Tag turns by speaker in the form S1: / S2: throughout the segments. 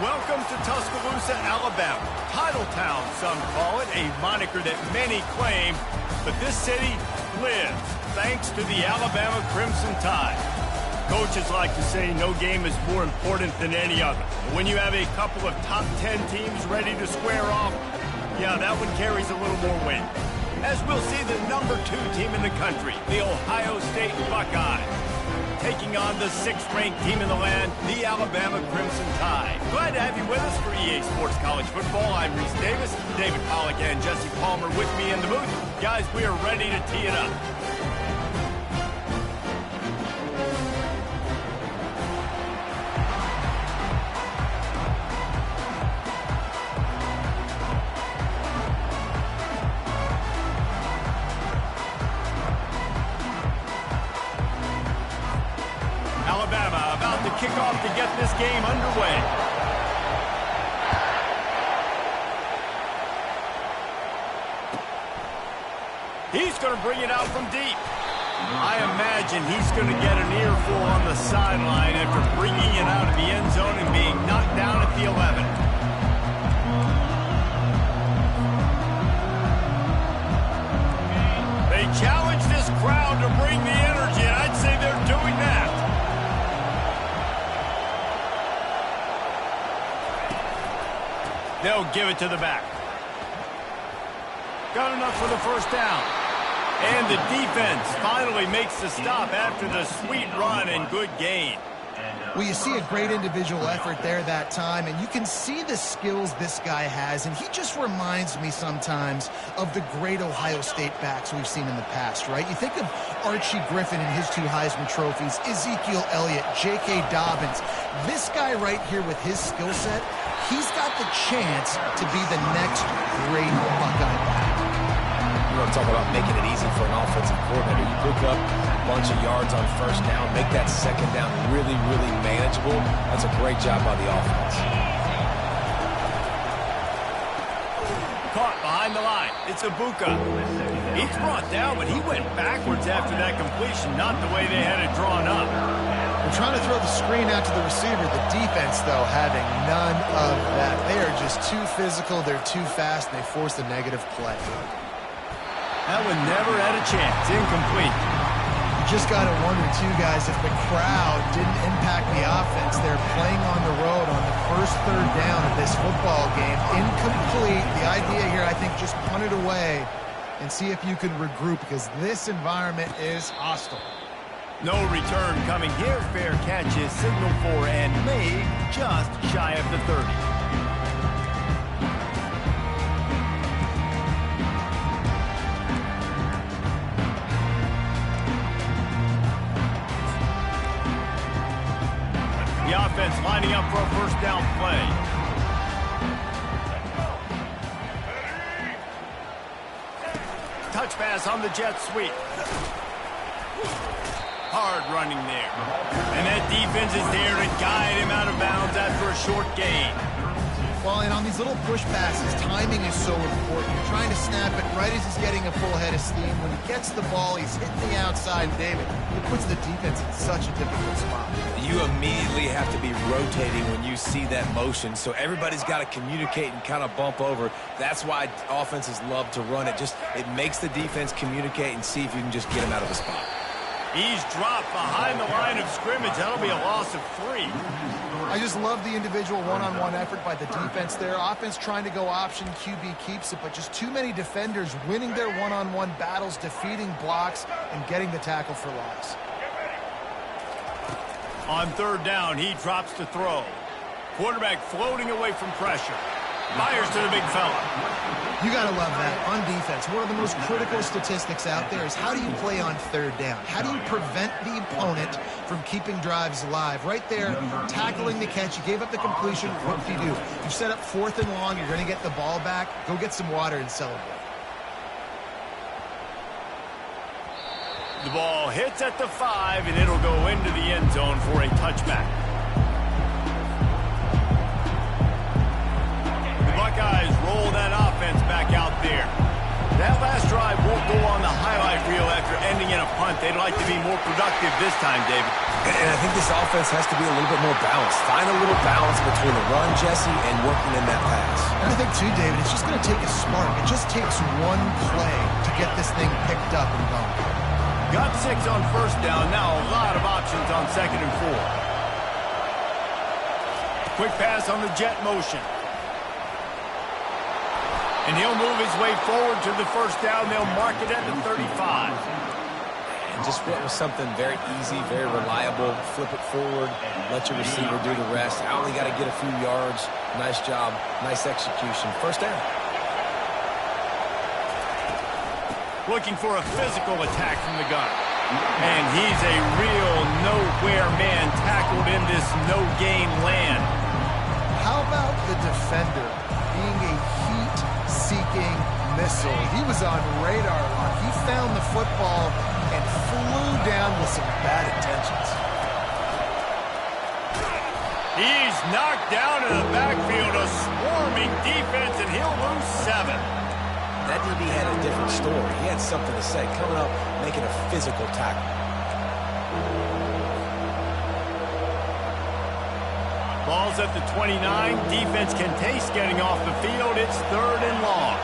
S1: Welcome to Tuscaloosa, Alabama. Titletown, some call it, a moniker that many claim, but this city lives thanks to the Alabama Crimson Tide. Coaches like to say no game is more important than any other. But when you have a couple of top 10 teams ready to square off, yeah, that one carries a little more weight. As we'll see the number 2 team in the country, the Ohio State Buckeyes, taking on the 6th-ranked team in the land, the Alabama Crimson Tide. Glad to have you with us for EA Sports College Football. I'm Reese Davis, David Pollack and Jesse Palmer with me in the booth. Guys, we are ready to tee it up. Alabama about to kick off to get this game underway. He's going to bring it out from deep. I imagine he's going to get an earful on the sideline after bringing it out of the end zone and being knocked down at the 11. They challenge this crowd to bring the energy, and I'd say they're doing that. They'll give it to the back. Got enough for the first down. And the defense finally makes the stop after the sweet run and good gain.
S2: Well, you see a great individual effort there that time, and you can see the skills this guy has, and he just reminds me sometimes of the great Ohio State backs we've seen in the past, right? You think of Archie Griffin and his 2 Heisman trophies, Ezekiel Elliott, J.K. Dobbins. This guy right here with his skill set, he's got the chance to be the next great Buckeye back.
S3: You want to talk about making it easy for an offensive coordinator. You pick up a bunch of yards on first down, make that second down really, really manageable. That's a great job by the offense.
S1: Caught behind the line. It's Ibuka. He's brought down, but he went backwards after that completion, not the way they had it drawn up.
S2: They're trying to throw the screen out to the receiver. The defense, though, having none of that. They are just too physical. They're too fast. They force the negative play.
S1: That one never had a chance. Incomplete.
S2: You just got to wonder, too, guys, if the crowd didn't impact the offense. They're playing on the road on the first 3rd down of this football game. Incomplete. The idea here, I think, just punt it away and see if you can regroup, because this environment is hostile.
S1: No return coming here. Fair catch is signaled for and made just shy of the 30. The offense lining up for a first down play. Touch pass on the jet sweep. Hard running there. And that defense is there to guide him out of bounds after a short gain.
S2: Well, and on these little push passes, timing is so important. You're trying to snap it right as he's getting a full head of steam. When he gets the ball, he's hitting the outside, David. It puts the defense in such a difficult spot.
S3: You immediately have to be rotating when you see that motion, so everybody's got to communicate and kind of bump over. That's why offenses love to run it. It makes the defense communicate and see if you can just get him out of the spot.
S1: He's dropped behind the line of scrimmage. That'll be a loss of 3.
S2: I just love the individual one-on-one effort by the defense there. Offense trying to go option, QB keeps it, but just too many defenders winning their one-on-one battles, defeating blocks, and getting the tackle for loss.
S1: On 3rd down, he drops to throw. Quarterback floating away from pressure. Fires to the big fella.
S2: You got to love that. On defense, one of the most critical statistics out there is how do you play on 3rd down? How do you prevent the opponent from keeping drives alive? Right there, tackling the catch. You gave up the completion. What do? You set up 4th and long. You're going to get the ball back. Go get some water and celebrate.
S1: The ball hits at the 5, and it'll go into the end zone for a touchback. Buckeyes roll that offense back out there. That last drive won't go on the highlight reel after ending in a punt. They'd like to be more productive this time, David.
S3: And I think this offense has to be a little bit more balanced. Find a little balance between the run, Jesse, and working in that pass.
S2: And I think, too, David, it's just going to take a spark. It just takes one play to get this thing picked up and going.
S1: Got 6 on first down. Now a lot of options on 2nd and 4. Quick pass on the jet motion. And he'll move his way forward to the first down. They'll mark it at the 35.
S3: And just went with something very easy, very reliable. Flip it forward, let your receiver do the rest. I only got to get a few yards. Nice job, nice execution. First down.
S1: Looking for a physical attack from the gun. And he's a real nowhere man tackled in this no-gain land.
S2: How about the defender being a heat-seeking missile? He was on radar lock. He found the football and flew down with some bad intentions.
S1: He's knocked down in the backfield, a swarming defense, and he'll lose 7.
S3: That DB had a different story. He had something to say, coming up, making a physical tackle.
S1: Ball's at the 29. Defense can taste getting off the field. It's 3rd and long.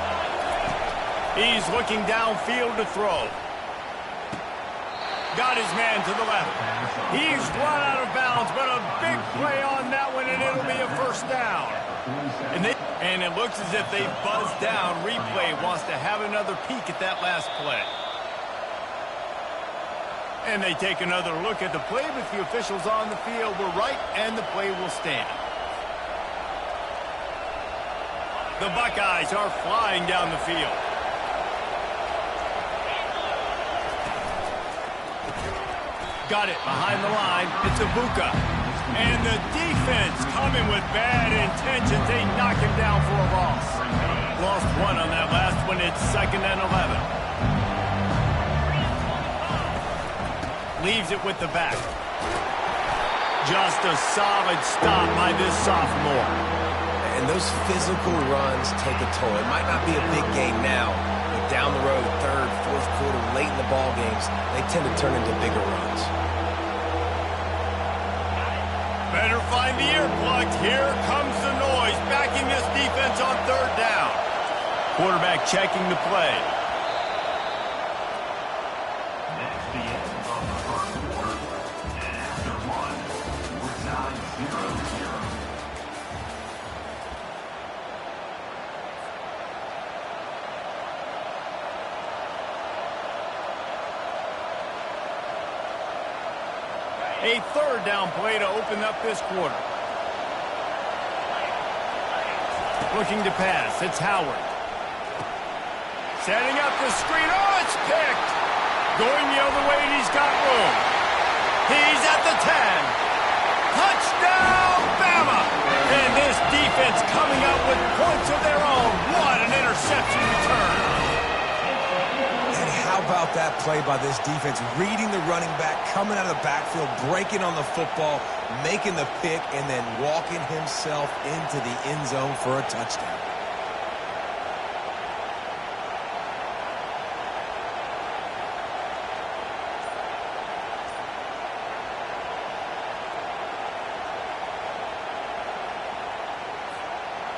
S1: He's looking downfield to throw. Got his man to the left. He's run out of bounds, but a big play on that one, and it'll be a first down. And it looks as if they buzzed down. Replay wants to have another peek at that last play. And they take another look at the play, but the officials on the field were right, and the play will stand. The Buckeyes are flying down the field. Got it behind the line. It's Ibuka. And the defense coming with bad intentions. They knock him down for a loss. Lost 1 on that last one. It's 2nd and 11. Leaves it with the back. Just a solid stop by this sophomore.
S3: And those physical runs take a toll. It might not be a big game now, but down the road, 3rd, 4th quarter, late in the ball games, they tend to turn into bigger runs.
S1: Better find the earplugs. Here comes the noise, backing this defense on 3rd down. Quarterback checking the play.
S4: That's the end of the first quarter. And after 1, we're tied 0-0.
S1: A 3rd down play to open up this quarter. Looking to pass. It's Howard. Setting up the screen. Oh, it's picked. Going the other way, and he's got room. He's at the 10. Touchdown, Bama! And this defense coming up with points of their own. What an interception return.
S3: And how about that play by this defense? Reading the running back, coming out of the backfield, breaking on the football, making the pick, and then walking himself into the end zone for a touchdown.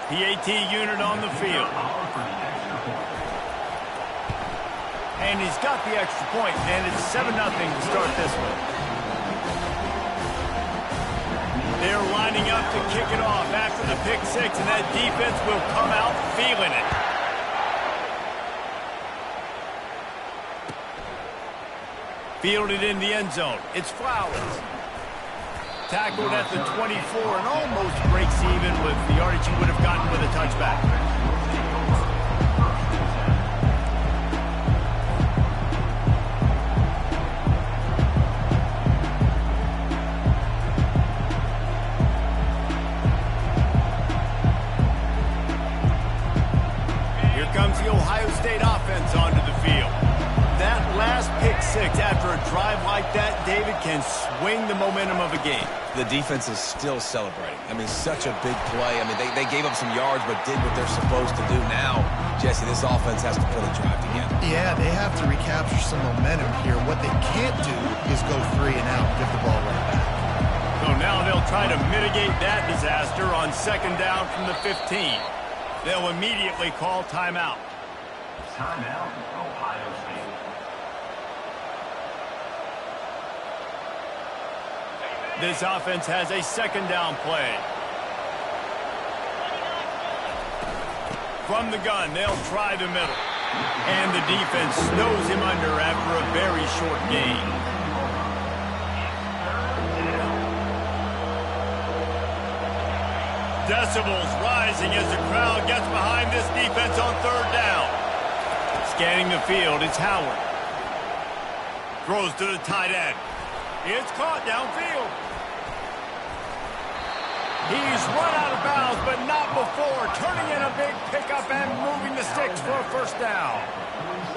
S1: PAT unit on the field. And he's got the extra point, and it's 7-0 to start this one. They're lining up to kick it off after the pick 6, and that defense will come out feeling it. Fielded in the end zone. It's Flowers. Tackled at the 24 and almost breaks even with the yardage he would have gotten with a touchback. Here comes the Ohio State offense onto the field. That last pick 6 points after a drive like that, David, can swing the momentum of a game.
S3: The defense is still celebrating. I mean, such a big play. I mean, they gave up some yards but did what they're supposed to do. Now, Jesse, this offense has to put a drive together.
S2: Yeah, they have to recapture some momentum here. What they can't do is go 3 and out and give the ball right back.
S1: So now they'll try to mitigate that disaster on second down from the 15. They'll immediately call timeout.
S4: Timeout, Ohio State.
S1: This offense has a second down play. From the gun, they'll try the middle. And the defense snows him under after a very short gain. Decibels rising as the crowd gets behind this defense on third down. Scanning the field, it's Howard. Throws to the tight end. It's caught downfield. He's run out of bounds, but not before turning in a big pickup and moving the sticks for a first down.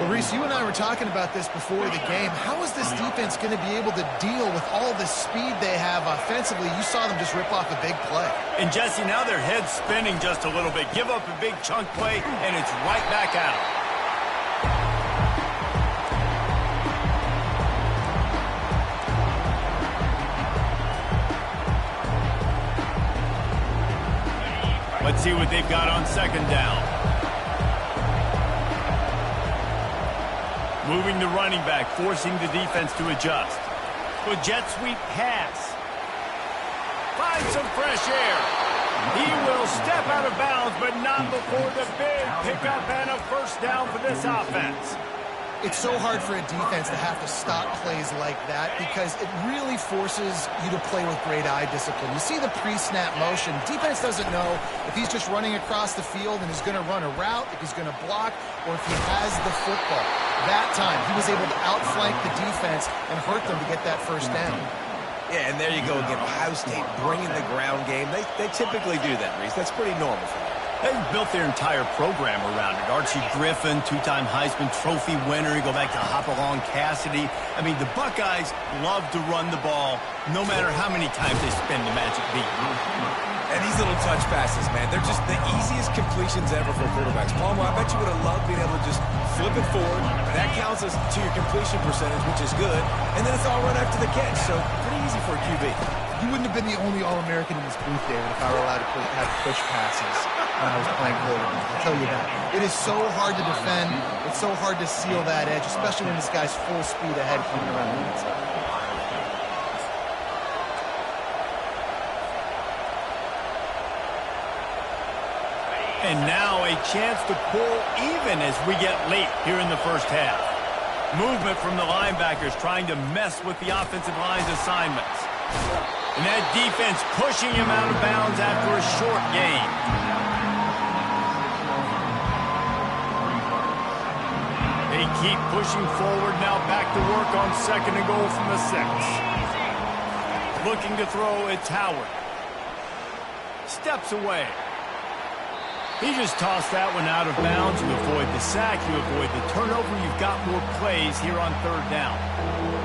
S2: Well, Reese, you and I were talking about this before the game. How is this defense going to be able to deal with all the speed they have offensively? You saw them just rip off a big play.
S1: And, Jesse, now their head's spinning just a little bit. Give up a big chunk play, and it's right back out. Let's see what they've got on second down. Moving the running back, forcing the defense to adjust. A jet sweep pass. Finds some fresh air. He will step out of bounds, but not before the big pickup and a first down for this offense.
S2: It's so hard for a defense to have to stop plays like that because it really forces you to play with great eye discipline. You see the pre-snap motion. Defense doesn't know if he's just running across the field and is going to run a route, if he's going to block, or if he has the football. That time, he was able to outflank the defense and hurt them to get that first down.
S3: Yeah, and there you go again. Ohio State bringing the ground game. They typically do that, Reese. That's pretty normal for them.
S1: They've built their entire program around it. Archie Griffin, two-time Heisman Trophy winner. You go back to Hopalong Cassidy. I mean, the Buckeyes love to run the ball no matter how many times they spin the magic beat.
S3: And these little touch passes, man, they're just the easiest completions ever for quarterbacks. Palmer, I bet you would have loved being able to just flip it forward. That counts as to your completion percentage, which is good. And then it's all run after the catch, so pretty easy for a QB.
S2: You wouldn't have been the only All-American in this booth, David, if I were allowed to have push passes when I was playing quarterback. I'll tell you that. It is so hard to defend. It's so hard to seal that edge, especially when this guy's full speed ahead coming around the inside.
S1: And now a chance to pull even as we get late here in the first half. Movement from the linebackers trying to mess with the offensive line's assignments. And that defense pushing him out of bounds after a short gain. They keep pushing forward now, back to work on second and goal from the 6. Looking to throw, it's Howard. Steps away. He just tossed that one out of bounds. You avoid the sack, you avoid the turnover. You've got more plays here on third down.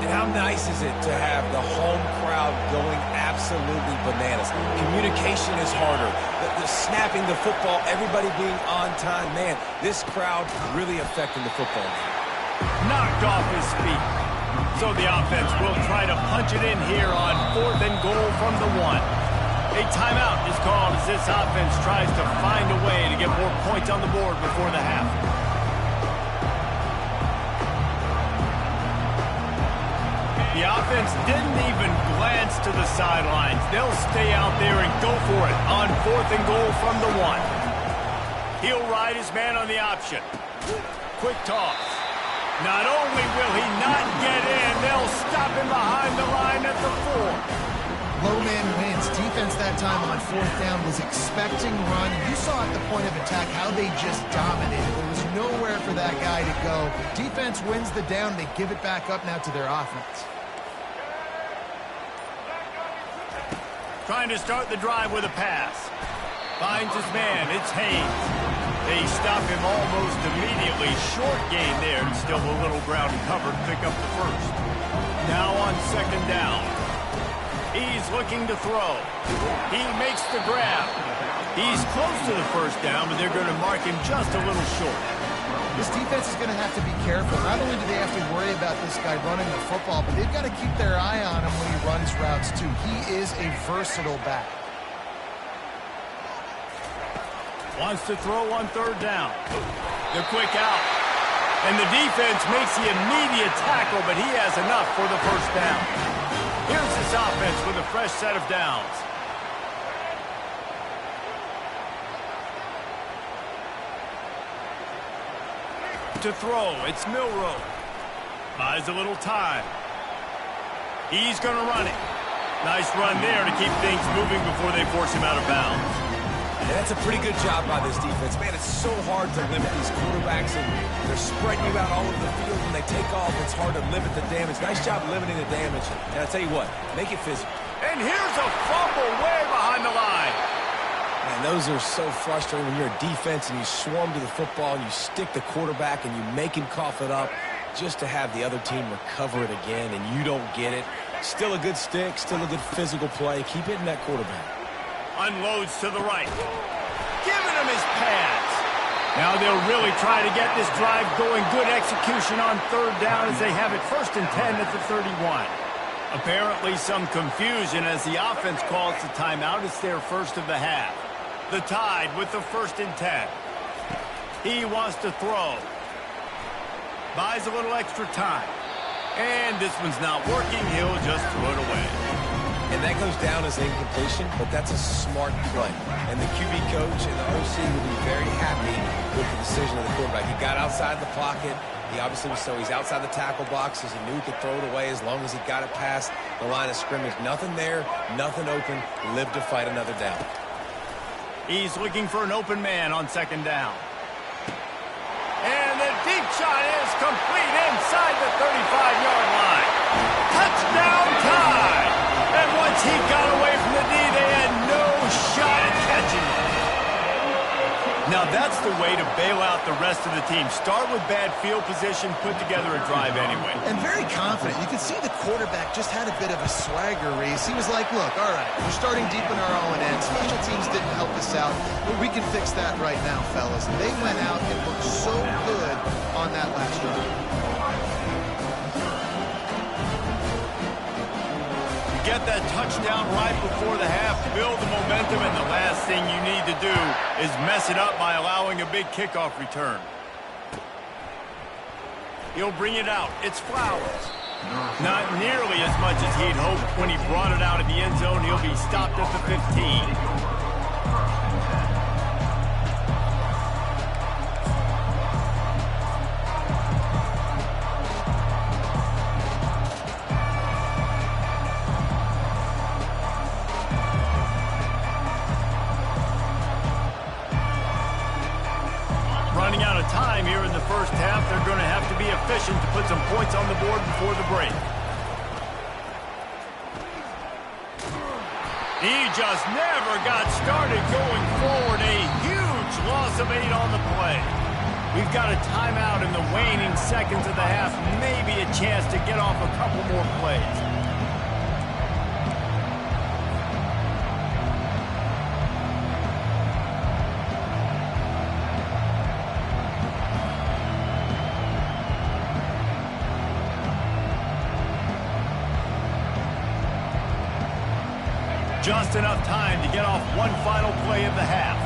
S3: And how nice is it to have the home crowd going absolutely bananas? Communication is harder. The snapping the football, everybody being on time. Man, this crowd really affecting the football game.
S1: Knocked off his feet. So the offense will try to punch it in here on fourth and goal from the 1. A timeout is called as this offense tries to find a way to get more points on the board before the half. The offense didn't even glance to the sidelines. They'll stay out there and go for it on fourth and goal from the 1. He'll ride his man on the option. Quick toss. Not only will he not get in, they'll stop him behind the line at the 4.
S2: Low man wins. Defense that time on fourth down was expecting run. You saw at the point of attack how they just dominated. There was nowhere for that guy to go. Defense wins the down. They give it back up now to their offense.
S1: Trying to start the drive with a pass. Finds his man. It's Haynes. They stop him almost immediately. Short gain there. Still a little ground covered. Pick up the first. Now on second down. He's looking to throw. He makes the grab. He's close to the first down, but they're going to mark him just a little short.
S2: This defense is going to have to be careful. Not only do they have to worry about this guy running the football, but they've got to keep their eye on him when he runs routes too. He is a versatile back.
S1: Wants to throw on third down. The quick out. And the defense makes the immediate tackle, but he has enough for the first down. Here's this offense with a fresh set of downs. To throw, it's Milroe. Buys a little time. He's going to run it. Nice run there to keep things moving before they force him out of bounds.
S3: And that's a pretty good job by this defense. Man, it's so hard to limit these quarterbacks, and they're spreading you out all over the field. When they take off, it's hard to limit the damage. Nice job limiting the damage. And I'll tell you what, make it physical.
S1: And here's a fumble way behind the line.
S3: Man, those are so frustrating when you're a defense and you swarm to the football and you stick the quarterback and you make him cough it up just to have the other team recover it again, and you don't get it. Still a good stick, still a good physical play. Keep hitting that quarterback.
S1: Unloads to the right. Giving him his pads. Now they'll really try to get this drive going. Good execution on third down as they have it 1st and 10 at the 31. Apparently some confusion as the offense calls the timeout. It's their first of the half. The Tide with the 1st and 10. He wants to throw. Buys a little extra time. And this one's not working. He'll just throw it away.
S3: And that goes down as incompletion, but that's a smart play. And the QB coach and the OC will be very happy with the decision of the quarterback. He got outside the pocket. He obviously was so he's outside the tackle boxes. He knew he could throw it away as long as he got it past the line of scrimmage. Nothing there, nothing open. Live to fight another down.
S1: He's looking for an open man on second down. And the deep shot is complete inside the 35-yard line. Touchdown Tide! And once he got away from the D, they had no shot at catching him. Now that's the way to bail out the rest of the team. Start with bad field position, put together a drive anyway.
S2: And very confident. You can see the quarterback just had a bit of a swagger, Reese. He was like, look, all right, we're starting deep in our own end. Special teams didn't help us out, but we can fix that right now, fellas. And they went out and looked so good on that last drive.
S1: Get that touchdown right before the half, build the momentum, and the last thing you need to do is mess it up by allowing a big kickoff return. He'll bring it out. It's Flowers. Not nearly as much as he'd hoped. When he brought it out of the end zone, he'll be stopped at the 15. Running out of time here in the first half. They're going to have to be efficient to put some points on the board before the break. He just never got started going forward. A huge loss of 8 on the play. We've got a timeout in the waning seconds of the half. Maybe a chance to get off a couple more plays. Just enough time to get off one final play of the half.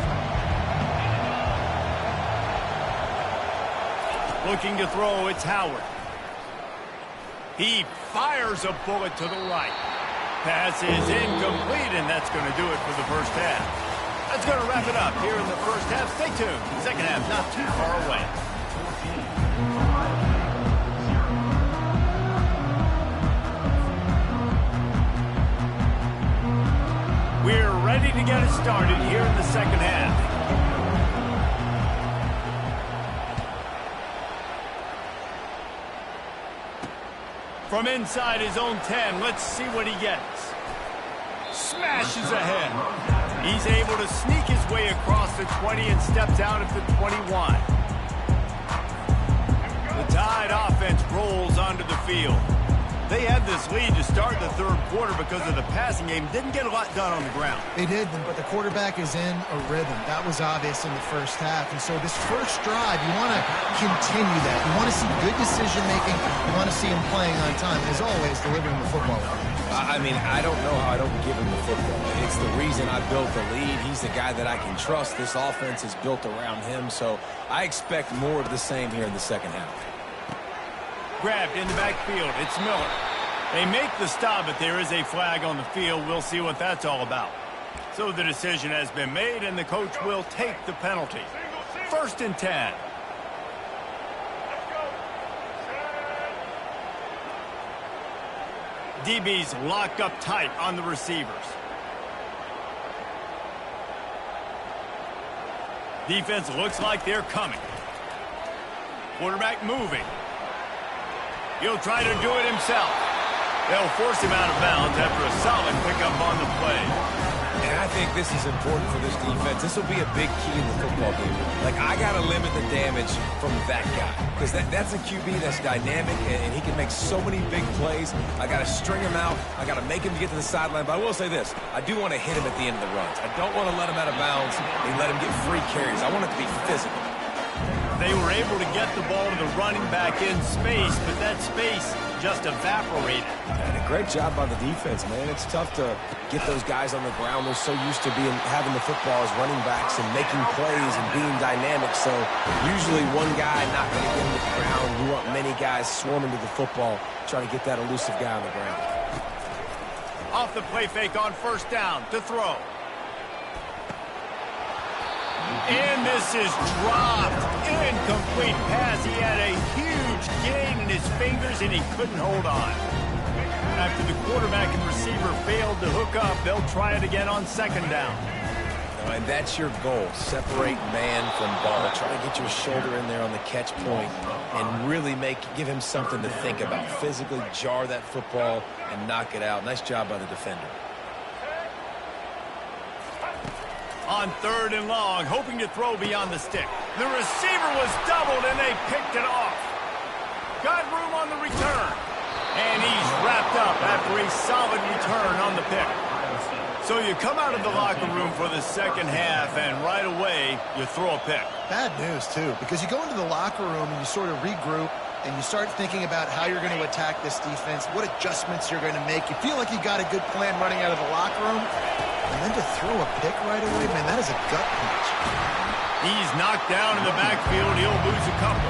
S1: Looking to throw, it's Howard. He fires a bullet to the right. Pass is incomplete, and that's going to do it for the first half. That's going to wrap it up here in the first half. Stay tuned. Second half not too far away. We're ready to get it started here in the second half. From inside his own 10, let's see what he gets. Smashes ahead. He's able to sneak his way across the 20 and steps out at the 21. The Tide offense rolls onto the field. They had this lead to start the third quarter because of the passing game. Didn't get a lot done on the ground.
S2: They did, but the quarterback is in a rhythm. That was obvious in the first half. And so this first drive, you want to continue that. You want to see good decision-making. You want to see him playing on time. And as always, delivering the football.
S3: I mean, I don't know how I don't give him the football. It's the reason I built the lead. He's the guy that I can trust. This offense is built around him. So I expect more of the same here in the second half.
S1: Grabbed in the backfield. It's Miller. They make the stop, but there is a flag on the field. We'll see what that's all about. So the decision has been made, and the coach will take the penalty. 1st and 10. DB's locked up tight on the receivers. Defense looks like they're coming. Quarterback moving. He'll try to do it himself. They'll force him out of bounds after a solid pickup on the play.
S3: And I think this is important for this defense. This will be a big key in the football game. Like, I got to limit the damage from that guy. Because that's a QB that's dynamic, and he can make so many big plays. I got to string him out. I got to make him get to the sideline. But I will say this. I do want to hit him at the end of the runs. I don't want to let him out of bounds and let him get free carries. I want it to be physical.
S1: They were able to get the ball to the running back in space, but that space just evaporated.
S3: And a great job by the defense, man. It's tough to get those guys on the ground. They're so used to having the football as running backs and making plays and being dynamic. So usually one guy not going to get him to the ground. You want many guys swarming to the football, trying to get that elusive guy on the ground.
S1: Off the play fake on 1st down to throw. And this is dropped. Incomplete pass. He had a huge gain in his fingers, and he couldn't hold on. After the quarterback and receiver failed to hook up, they'll try it again on 2nd down.
S3: And that's your goal. Separate man from ball. Try to get your shoulder in there on the catch point and really give him something to think about. Physically jar that football and knock it out. Nice job by the defender.
S1: On 3rd and long, hoping to throw beyond the stick. The receiver was doubled, and they picked it off. Got room on the return. And he's wrapped up after a solid return on the pick. So you come out of the locker room for the second half, and right away, you throw a pick.
S2: Bad news, too, because you go into the locker room and you sort of regroup, and you start thinking about how you're going to attack this defense, what adjustments you're going to make. You feel like you got a good plan running out of the locker room, and then to throw a pick right away, man, that is a gut punch.
S1: He's knocked down in the backfield. He'll lose a couple.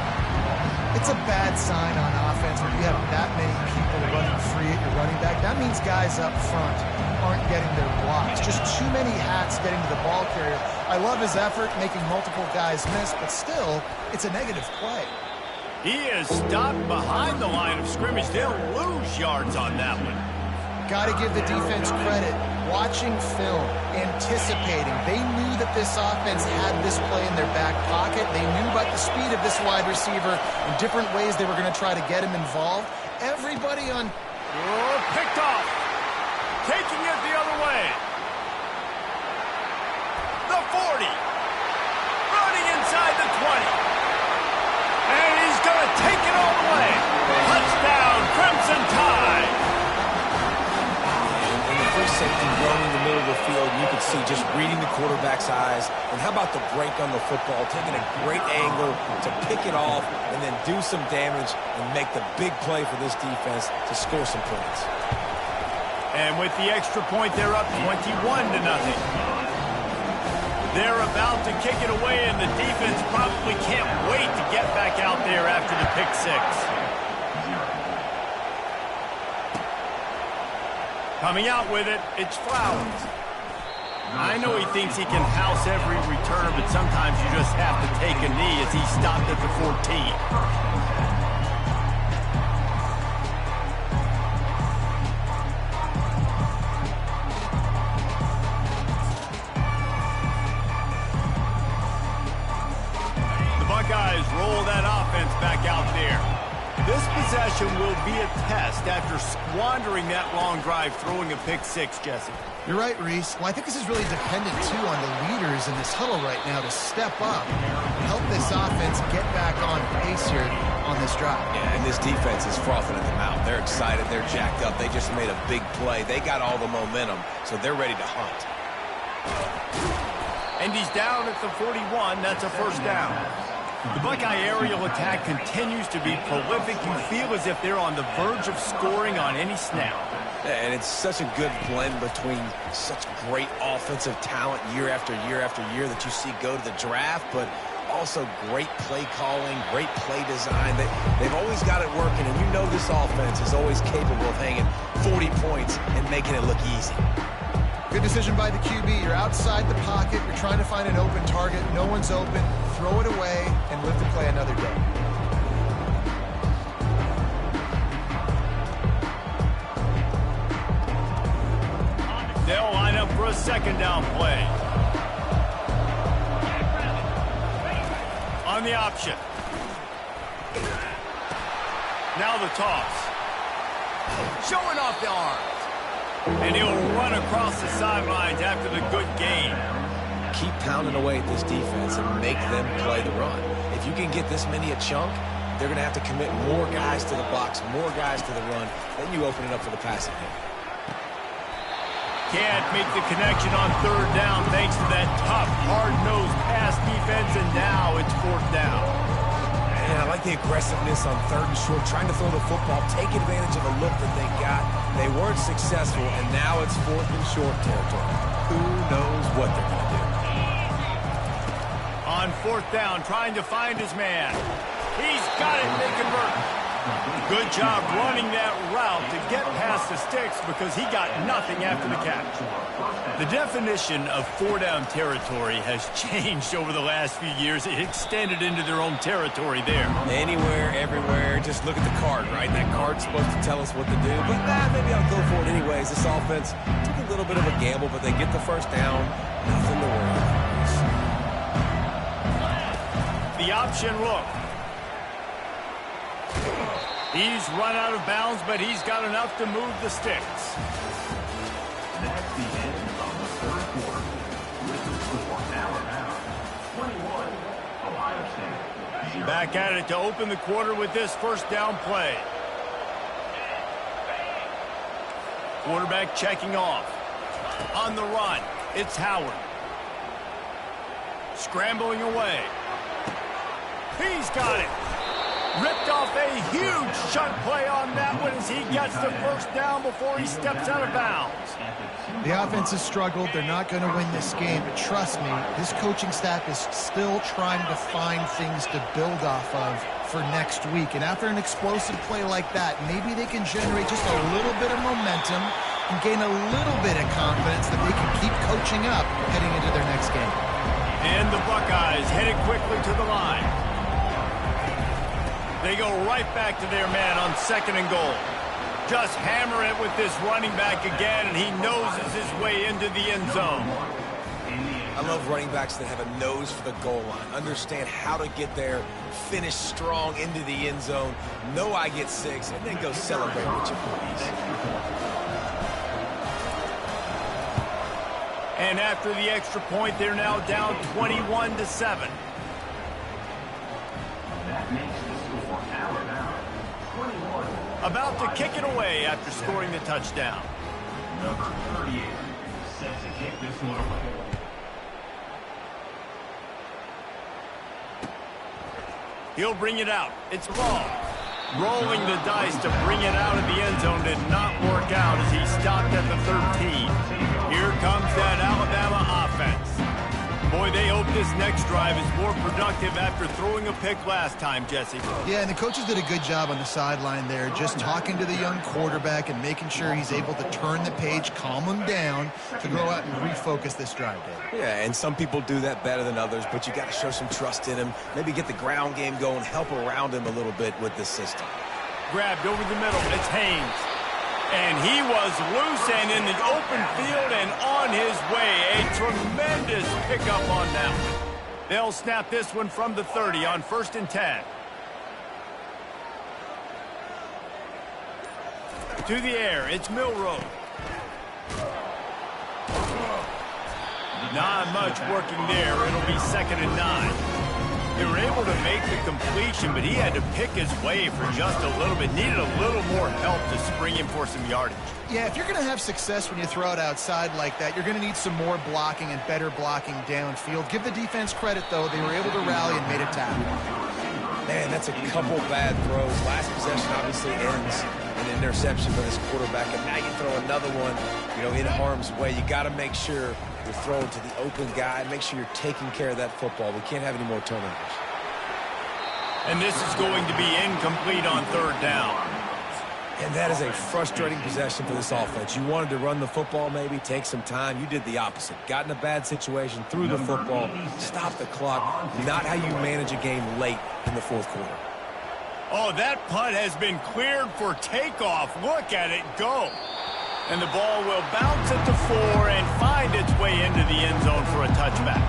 S2: It's a bad sign on offense when you have that many people running free at your running back. That means guys up front aren't getting their blocks. Just too many hats getting to the ball carrier. I love his effort, making multiple guys miss, but still, it's a negative play.
S1: He is stopped behind the line of scrimmage. They'll lose yards on that one.
S2: Got to give the defense credit. Watching film, anticipating. They knew that this offense had this play in their back pocket. They knew about the speed of this wide receiver and different ways they were going to try to get him involved. Everybody on...
S1: Picked off. Taking it the other way. The 40. Running inside the 20. And he's going to take it all the way. Touchdown, Crimson Tide.
S3: Safety running in the middle of the field, you can see just reading the quarterback's eyes. And how about the break on the football, taking a great angle to pick it off and then do some damage and make the big play for this defense to score some points.
S1: And with the extra point, they're up 21-0. They're about to kick it away, and the defense probably can't wait to get back out there after the pick six. Coming out with it, it's Flowers. I know he thinks he can house every return, but sometimes you just have to take a knee as he stopped at the 14. The Buckeyes roll that offense back out there. This possession will be a test after squandering that long drive throwing a pick six, Jesse.
S2: You're right, Reese. Well, I think this is really dependent, too, on the leaders in this huddle right now to step up and help this offense get back on pace here on this drive.
S3: Yeah, and this defense is frothing at the mouth. They're excited. They're jacked up. They just made a big play. They got all the momentum, so they're ready to hunt.
S1: And he's down at the 41. That's a first down. The Buckeye aerial attack continues to be prolific. You feel as if they're on the verge of scoring on any snap.
S3: Yeah, and it's such a good blend between such great offensive talent year after year after year that you see go to the draft, but also great play calling, great play design. They've always got it working, and you know this offense is always capable of hanging 40 points and making it look easy.
S2: Good decision by the QB. You're outside the pocket. You're trying to find an open target. No one's open. Throw it away and live to play another day.
S1: They'll line up for a second down play. On the option. Now the toss. Showing off the arms. And he'll run across the sidelines after the good gain.
S3: Keep pounding away at this defense and make them play the run. If you can get this many a chunk, they're going to have to commit more guys to the box, more guys to the run. Then you open it up for the passing game.
S1: Can't make the connection on third down thanks to that tough, hard-nosed pass defense, and now it's fourth down.
S3: And I like the aggressiveness on third and short, trying to throw the football, take advantage of the look that they got. They weren't successful, and now it's fourth and short territory. Who knows what they're going to do?
S1: On fourth down, trying to find his man. He's got it, and they convert. Good job running that route to get past the sticks because he got nothing after the catch. The definition of four-down territory has changed over the last few years. It extended into their own territory there.
S3: Anywhere, everywhere, just look at the card, right? That card's supposed to tell us what to do, but maybe I'll go for it anyways. This offense took a little bit of a gamble, but they get the first down. Nothing to worry about.
S1: The option look. He's run out of bounds, but he's got enough to move the sticks.
S4: That's the end of the third quarter. With the score Alabama 21, Ohio State 0.
S1: Back at it to open the quarter with this first down play. Quarterback checking off. On the run, it's Howard. Scrambling away. He's got it. Ripped off a huge shunt play on that one as he gets the first down before he steps out of bounds.
S2: The offense has struggled. They're not going to win this game, but trust me, this coaching staff is still trying to find things to build off of for next week. And after an explosive play like that, maybe they can generate just a little bit of momentum and gain a little bit of confidence that they can keep coaching up heading into their next game.
S1: And the Buckeyes headed quickly to the line. They go right back to their man on second and goal. Just hammer it with this running back again, and he noses his way into the end zone.
S3: I love running backs that have a nose for the goal line, understand how to get there, finish strong into the end zone, know I get 6, and then go celebrate with your buddies.
S1: And after the extra point, they're now down 21-7.
S4: That makes the score Alabama 21.
S1: About to kick it away after scoring the touchdown.
S4: Number 38 set to kick this one away.
S1: He'll bring it out. It's ball. Rolling the dice to bring it out of the end zone did not work out as he stopped at the 13. Here comes that Alabama offense. Boy, they hope this next drive is more productive after throwing a pick last time, Jesse.
S2: Yeah, and the coaches did a good job on the sideline there, just talking to the young quarterback and making sure he's able to turn the page, calm him down to go out and refocus this drive, Dave.
S3: Yeah, and some people do that better than others, but you got to show some trust in him, maybe get the ground game going, help around him a little bit with this system.
S1: Grabbed over the middle. It's Haynes. And he was loose and in the open field and on his way. A tremendous pickup on that one. They'll snap this one from the 30 on 1st and 10. To the air, it's Milrow. Not much working there. It'll be 2nd and 9. They were able to make the completion, but he had to pick his way for just a little bit. Needed a little more help to spring him for some yardage.
S2: Yeah, if you're going to have success when you throw it outside like that, you're going to need some more blocking and better blocking downfield. Give the defense credit, though. They were able to rally and made a tackle.
S3: Man, that's a couple bad throws. Last possession obviously ends in an interception for this quarterback, and now you throw another one, in harm's way. You got to make sure you're throwing to the open guy. Make sure you're taking care of that football. We can't have any more turnovers.
S1: And this is going to be incomplete on 3rd down.
S3: And that is a frustrating possession for this offense. You wanted to run the football, maybe take some time. You did the opposite. Got in a bad situation, threw the football, stopped the clock. Not how you manage a game late in the 4th quarter.
S1: Oh, that punt has been cleared for takeoff. Look at it go. And the ball will bounce at the 4 and find its way into the end zone for a touchback.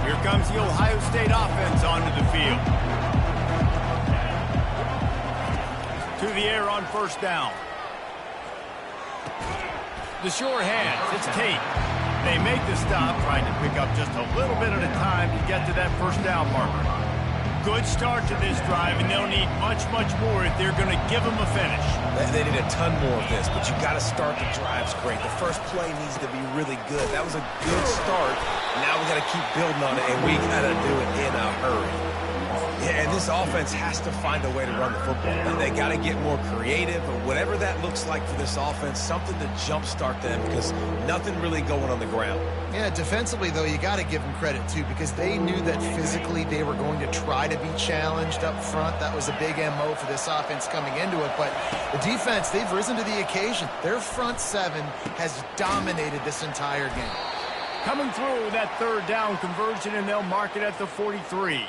S1: Here comes the Ohio State offense onto the field. To the air on 1st down. The sure hands, it's Tate. They make the stop, trying to pick up just a little bit at a time to get to that 1st down marker. Good start to this drive, and they'll need much, much more if they're going to give them a finish.
S3: They need a ton more of this, but you got to start the drives great. The first play needs to be really good. That was a good start. Now we got to keep building on it, and we got to do it in a hurry. Yeah, and this offense has to find a way to run the football. They got to get more creative, but whatever that looks like for this offense, something to jumpstart them, because nothing really going on the ground.
S2: Yeah, defensively, though, you got to give them credit, too, because they knew that physically they were going to try to be challenged up front. That was a big MO for this offense coming into it. But the defense, they've risen to the occasion. Their front 7 has dominated this entire game.
S1: Coming through that 3rd down conversion, and they'll mark it at the 43.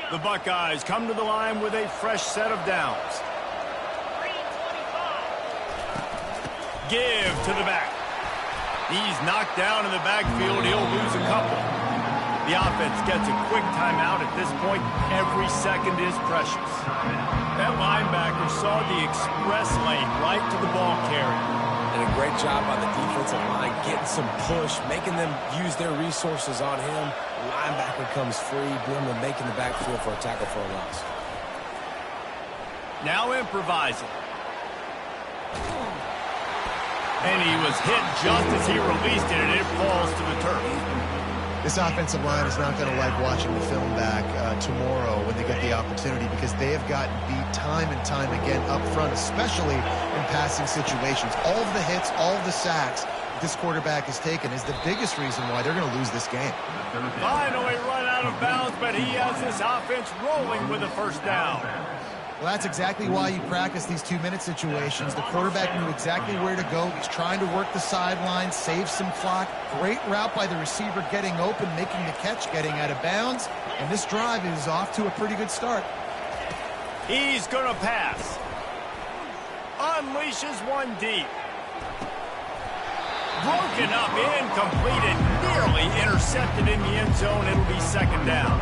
S1: The Buckeyes come to the line with a fresh set of downs. Give to the back. He's knocked down in the backfield. He'll lose a couple. The offense gets a quick timeout at this point. Every second is precious. That linebacker saw the express lane right to the ball carrier.
S3: And a great job by the defensive line, getting some push, making them use their resources on him. Linebacker comes free, boom, and making the backfield for a tackle for a loss.
S1: Now improvising. And he was hit just as he released it, and it falls to the turf.
S2: This offensive line is not going to like watching the film back tomorrow when they get the opportunity, because they have gotten beat time and time again up front, especially in passing situations. All of the hits, all of the sacks this quarterback has taken is the biggest reason why they're going to lose this game.
S1: Finally run out of bounds, but he has this offense rolling with a 1st down.
S2: Well, that's exactly why you practice these 2-minute situations. The quarterback knew exactly where to go. He's trying to work the sideline, save some clock. Great route by the receiver getting open, making the catch, getting out of bounds. And this drive is off to a pretty good start.
S1: He's going to pass. Unleashes one deep. Broken up, incomplete, and nearly intercepted in the end zone. It'll be 2nd down.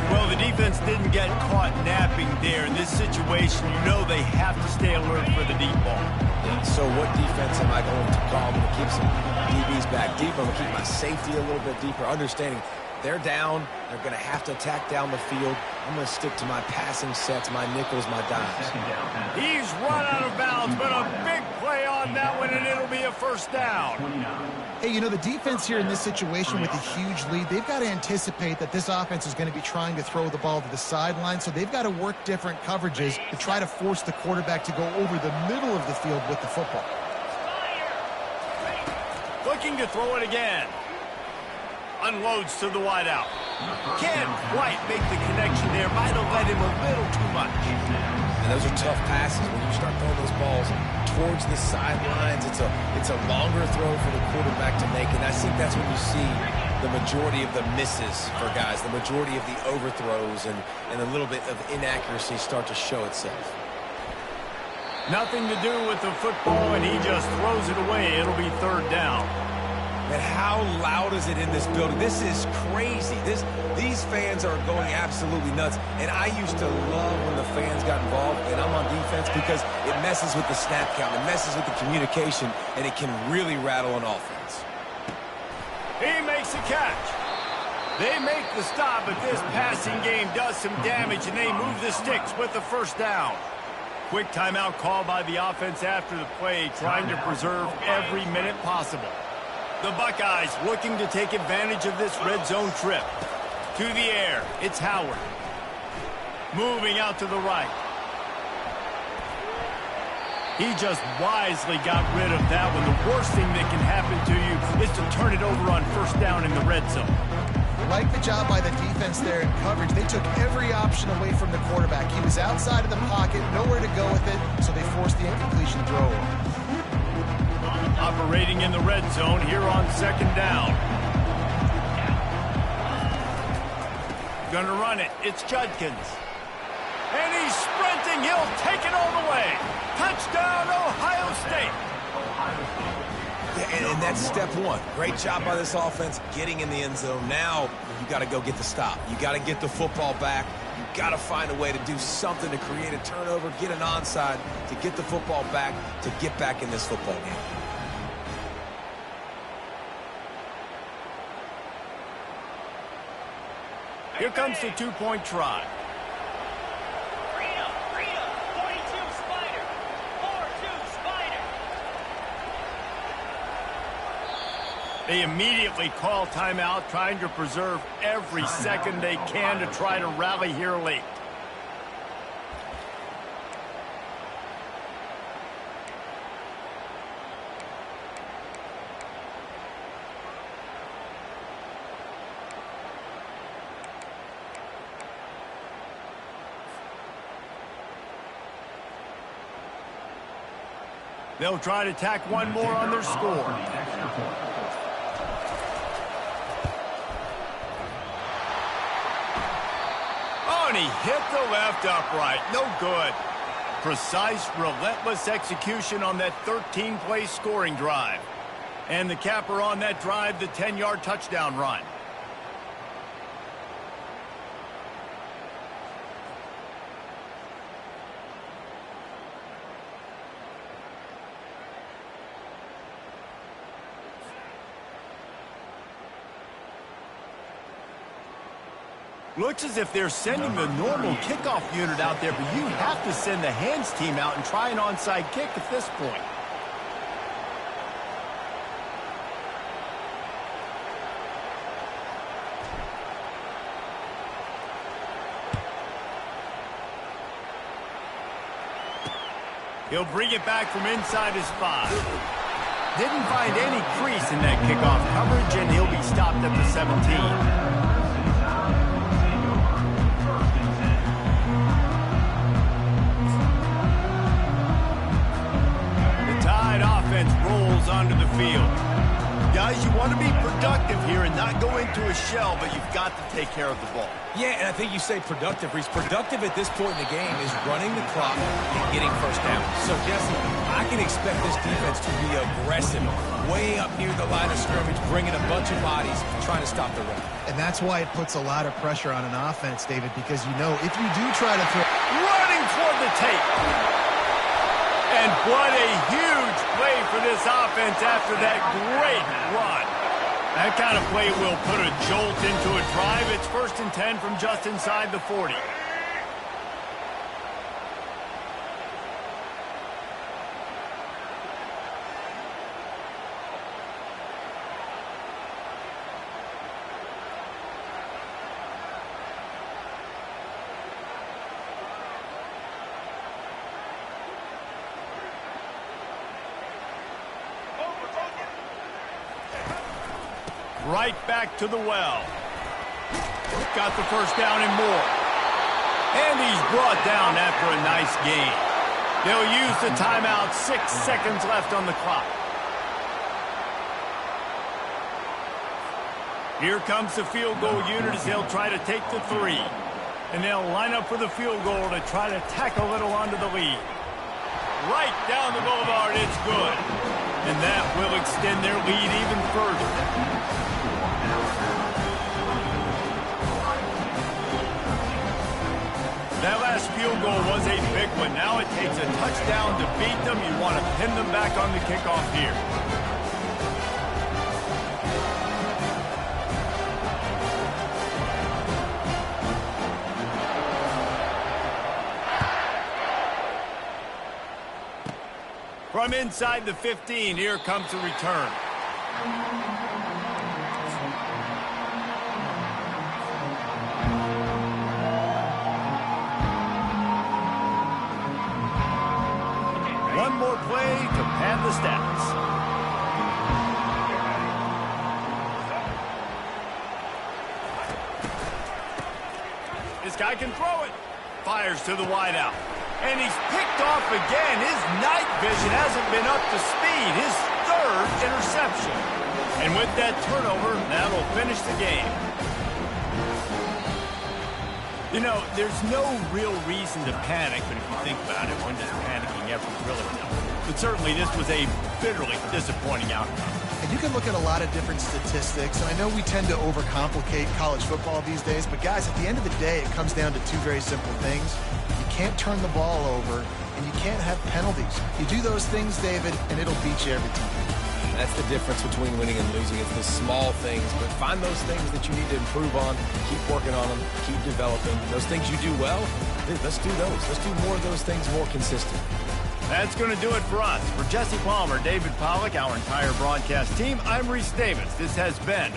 S1: Well, the defense didn't get caught napping there. In this situation, you know they have to stay alert for the deep ball.
S3: Yeah, so what defense am I going to call? I'm going to keep some DBs back deep. I'm going to keep my safety a little bit deeper, understanding they're down. They're going to have to attack down the field. I'm going to stick to my passing sets, my nickels, my dimes.
S1: He's run out of bounds, but a big play on that one, and it'll be a 1st down.
S2: Hey, the defense here in this situation with a huge lead, they've got to anticipate that this offense is going to be trying to throw the ball to the sideline, so they've got to work different coverages to try to force the quarterback to go over the middle of the field with the football.
S1: Looking to throw it again. Unloads to the wideout. Can't quite make the connection there. Might have led him a little too much.
S3: And those are tough passes when you start throwing those balls towards the sidelines. It's a longer throw for the quarterback to make, and I think that's when you see the majority of the misses for guys, the majority of the overthrows and a little bit of inaccuracy start to show itself.
S1: Nothing to do with the football, and he just throws it away. It'll be third down.
S3: And how loud is it in this building? This is crazy. These fans are going absolutely nuts. And I used to love when the fans got involved, and I'm on defense, because it messes with the snap count. It messes with the communication, and it can really rattle an offense.
S1: He makes a catch. They make the stop, but this passing game does some damage, and they move the sticks with the first down. Quick timeout called by the offense after the play, trying to preserve every minute possible. The Buckeyes looking to take advantage of this red zone trip. To the air, it's Howard. Moving out to the right. He just wisely got rid of that one. The worst thing that can happen to you is to turn it over on first down in the red zone.
S2: Like the job by the defense there in coverage. They took every option away from the quarterback. He was outside of the pocket, nowhere to go with it, so they forced the incompletion throw.
S1: Operating in the red zone here on second down. Gonna run it. It's Judkins. And he's sprinting. He'll take it all the way. Touchdown, Ohio State.
S3: Yeah, and that's step one. Great job by this offense getting in the end zone. Now you got to go get the stop. You got to get the football back. You got to find a way to do something to create a turnover, get an onside, to get the football back, to get back in this football game.
S1: Here comes the two-point try. They immediately call timeout, trying to preserve every second they can to try to rally here late. They'll try to tack one more on their score. And he hit the left upright. No good. Precise, relentless execution on that 13-play scoring drive. And the capper on that drive, the 10-yard touchdown run. Looks as if they're sending the normal kickoff unit out there, but you have to send the hands team out and try an onside kick at this point. He'll bring it back from inside his 5. Didn't find any crease in that kickoff coverage, and he'll be stopped at the 17. Offense rolls onto the field. Guys, you want to be productive here and not go into a shell, but you've got to take care of the ball.
S3: Yeah, and I think you say productive, Reese. Productive at this point in the game is running the clock and getting first down. So, Jesse, I can expect this defense to be aggressive, way up near the line of scrimmage, bringing a bunch of bodies, trying to stop the run.
S2: And that's why it puts a lot of pressure on an offense, David, because you know if you do try to throw...
S1: Running toward the tape. And what a huge play for this offense after that great run. That kind of play will put a jolt into a drive. It's 1st and 10 from just inside the 40. Right back to the well. Got the first down and more. And he's brought down after a nice gain. They'll use the timeout. 6 seconds left on the clock. Here comes the field goal unit as they'll try to take the 3. And they'll line up for the field goal to try to tack a little onto the lead. right down the boulevard. It's good. And that will extend their lead even further. That last field goal was a big one. Now it takes a touchdown to beat them. You want to pin them back on the kickoff here. From inside the 15, here comes the return. One more play to pad the stats. This guy can throw it. Fires to the wideout. And he's picked off again. His night vision hasn't been up to speed. His third interception. And with that turnover, that'll finish the game. You know, there's no real reason to panic, but if you think about it, when does panicking ever really help? But certainly this was a bitterly disappointing outcome.
S2: And you can look at a lot of different statistics, and I know we tend to overcomplicate college football these days, but guys, at the end of the day, it comes down to two very simple things. You can't turn the ball over, and you can't have penalties. You do those things, David, and it'll beat you every time.
S3: That's the difference between winning and losing. It's the small things, but find those things that you need to improve on. Keep working on them. Keep developing. Those things you do well, let's do those. Let's do more of those things more consistent.
S1: That's going to do it for us. For Jesse Palmer, David Pollack, our entire broadcast team, I'm Reese Davis. This has been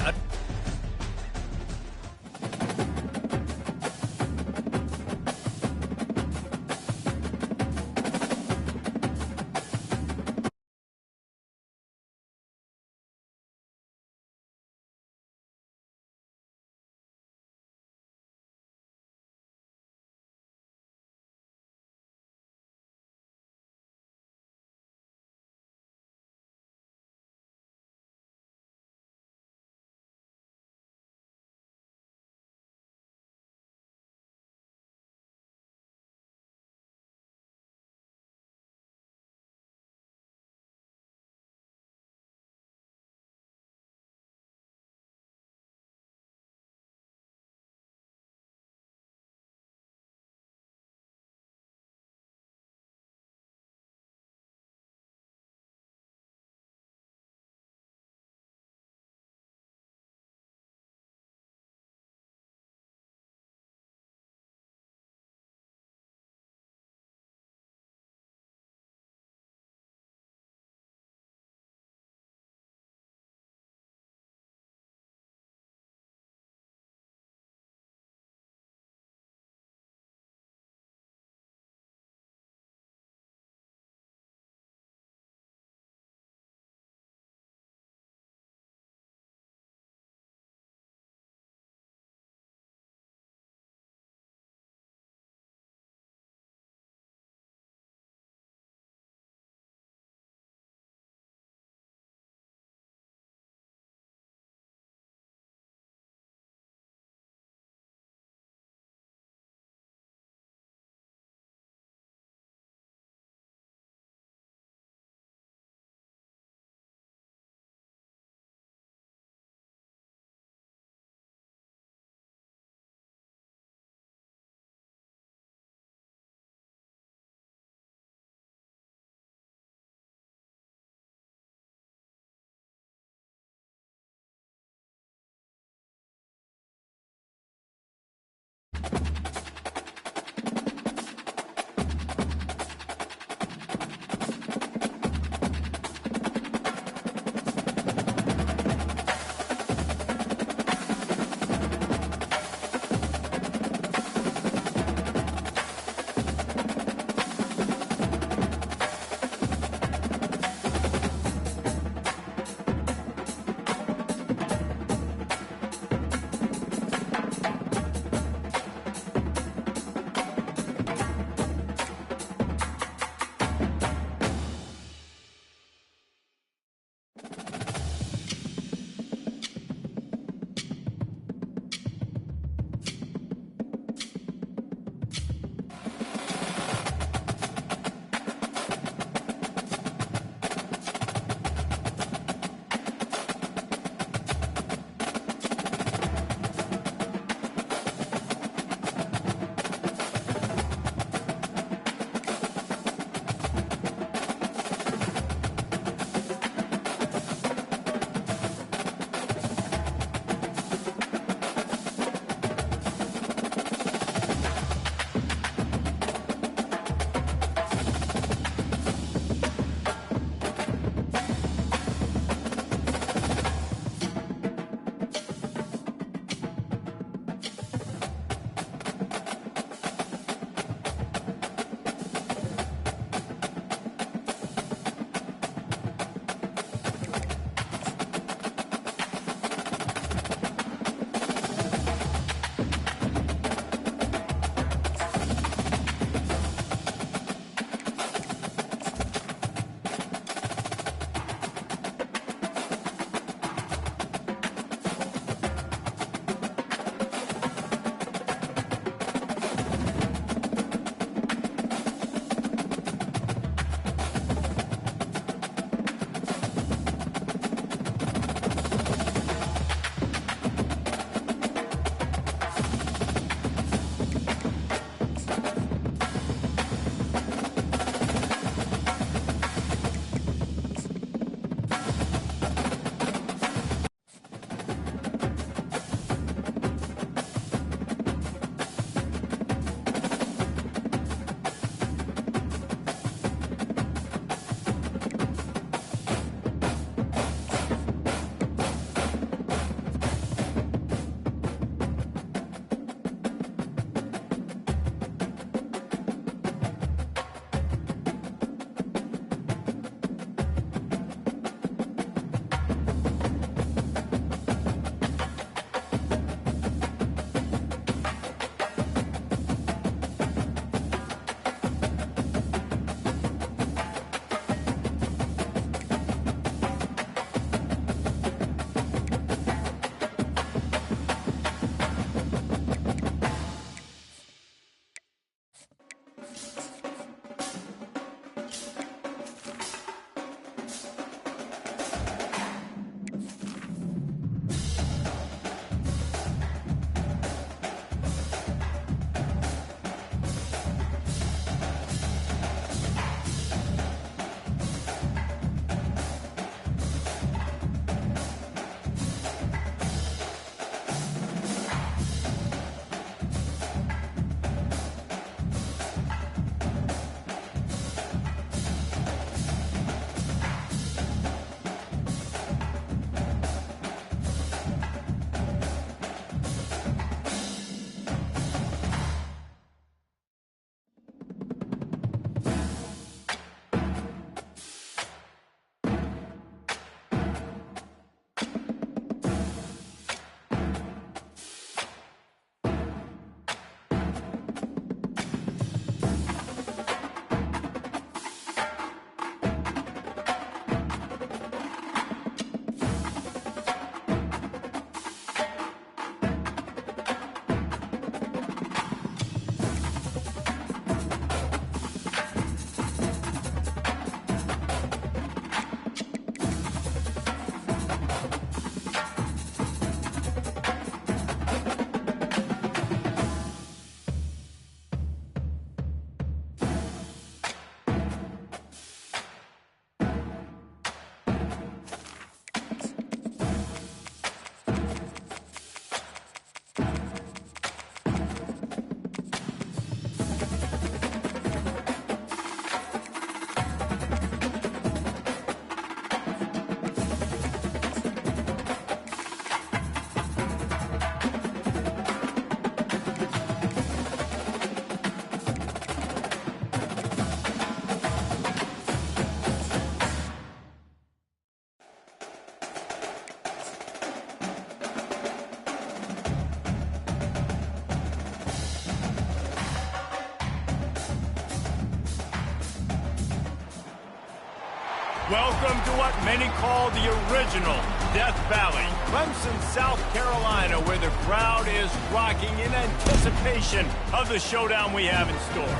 S1: Welcome to what many call the original Death Valley, Clemson, South Carolina, where the crowd is rocking in anticipation of the showdown we have in store.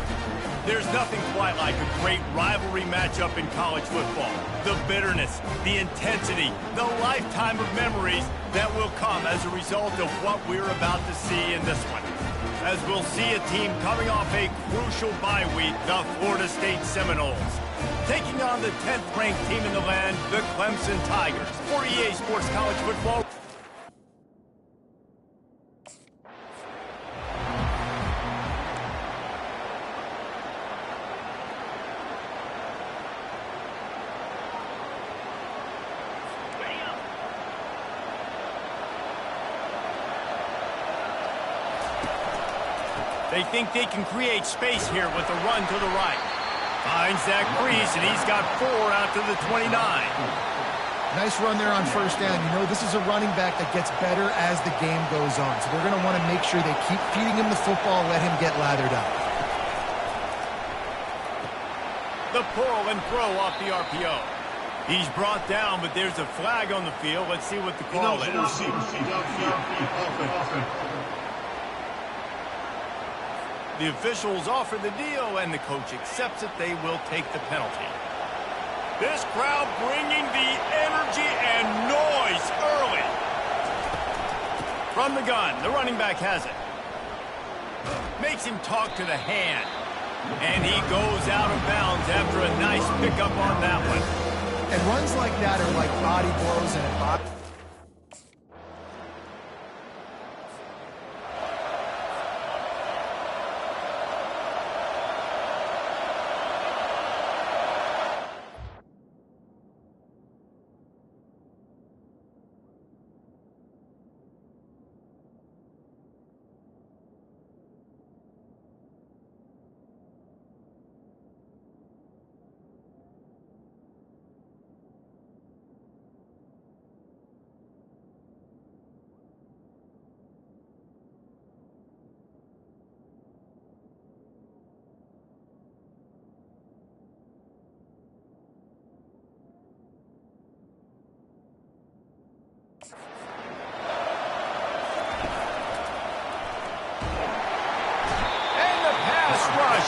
S1: There's nothing quite like a great rivalry matchup in college football. The bitterness, the intensity, the lifetime of memories that will come as a result of what we're about to see in this one. As we'll see a team coming off a crucial bye week, the Florida State Seminoles, taking on the 10th-ranked team in the land, the Clemson Tigers. For EA Sports College Football. They think they can create space here with a run to the right. Finds that crease, and he's got 4 out to the 29.
S2: Nice run there on first down. You know, this is a running back that gets better as the game goes on. So they're going to want to make sure they keep feeding him the football, let him get lathered up.
S1: The pull and throw off the RPO. He's brought down, but there's a flag on the field. Let's see what the call is. The officials offer the deal, and the coach accepts it. They will take the penalty. This crowd bringing the energy and noise early. From the gun, the running back has it. Makes him talk to the hand. And he goes out of bounds after a nice pickup on that one.
S2: And runs like that are like body blows and a body.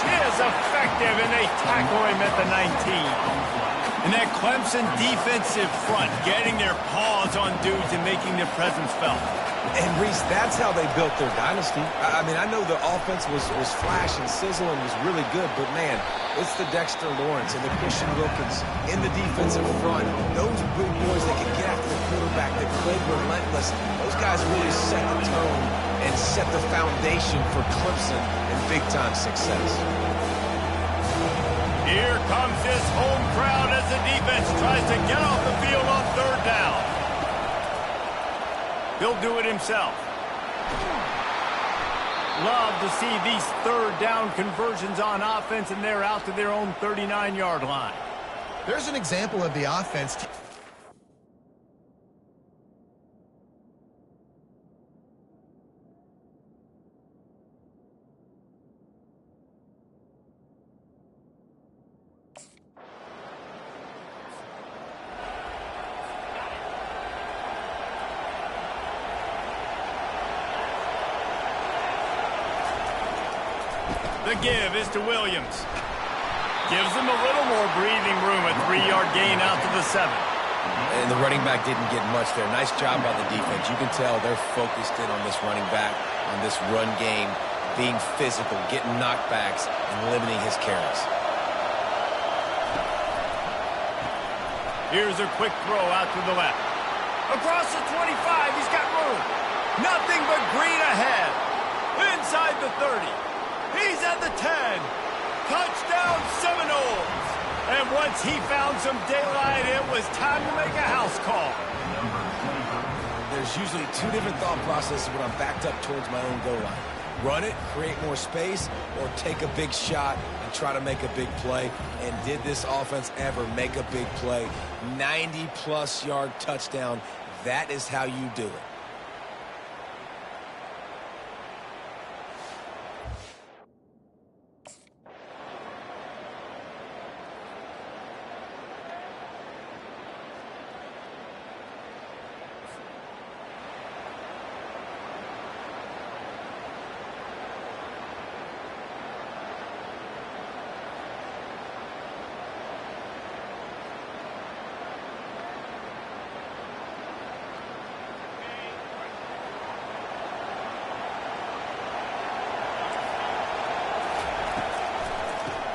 S1: Is effective, and they tackle him at the 19. And that Clemson defensive front getting their paws on dudes and making their presence felt.
S3: And, Reese, that's how they built their dynasty. I mean, I know the offense was flash and sizzle and was really good, but, man, it's the Dexter Lawrence and the Christian Wilkins in the defensive front. Those big boys that can get after the quarterback, that played relentless, those guys really set the tone and set the foundation for Clemson and big-time success.
S1: Here comes his home crowd as the defense tries to get off the field on 3rd down. He'll do it himself. Love to see these 3rd down conversions on offense, and they're out to their own 39-yard line.
S2: There's an example of the offense.
S1: The give is to Williams. Gives them a little more breathing room, a 3-yard gain out to the 7.
S3: And the running back didn't get much there. Nice job by the defense. You can tell they're focused in on this running back, on this run game, being physical, getting knockbacks, and limiting his carries.
S1: Here's a quick throw out to the left. Across the 25, he's got room. Nothing but green ahead. Inside the 30. He's at the 10. Touchdown Seminoles. And once he found some daylight, it was time to make a house call.
S3: There's usually 2 different thought processes when I'm backed up towards my own goal line. Run it, create more space, or take a big shot and try to make a big play. And did this offense ever make a big play? 90-plus yard touchdown. That is how you do it.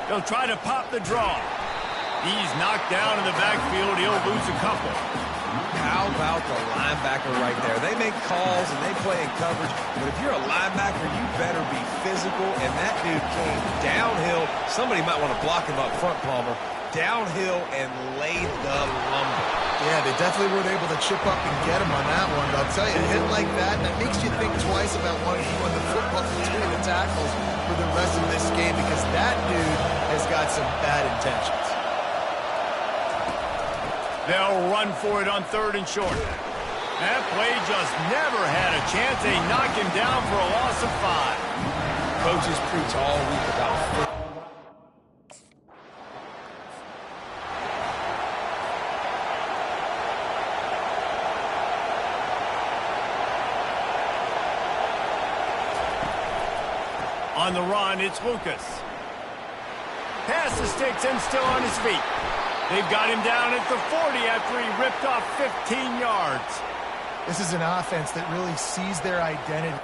S1: They'll try to pop the draw. He's knocked down in the backfield. He'll lose a couple.
S3: How about the linebacker right there? They make calls and they play in coverage, but if you're a linebacker, you better be physical, and that dude came downhill. Somebody might want to block him up front, Palmer. Downhill and laid the lumber.
S2: Yeah, they definitely weren't able to chip up and get him on that one. But I'll tell you, a hit like that makes you think twice about wanting to run the football between the tackles for the rest of this game, because that dude has got some bad intentions.
S1: They'll run for it on 3rd and short. That play just never had a chance. They knock him down for a loss of 5.
S3: Coaches preach all week about football.
S1: On the run, it's Lucas. Pass the sticks and still on his feet. They've got him down at the 40 after he ripped off 15 yards.
S2: This is an offense that really sees their identity.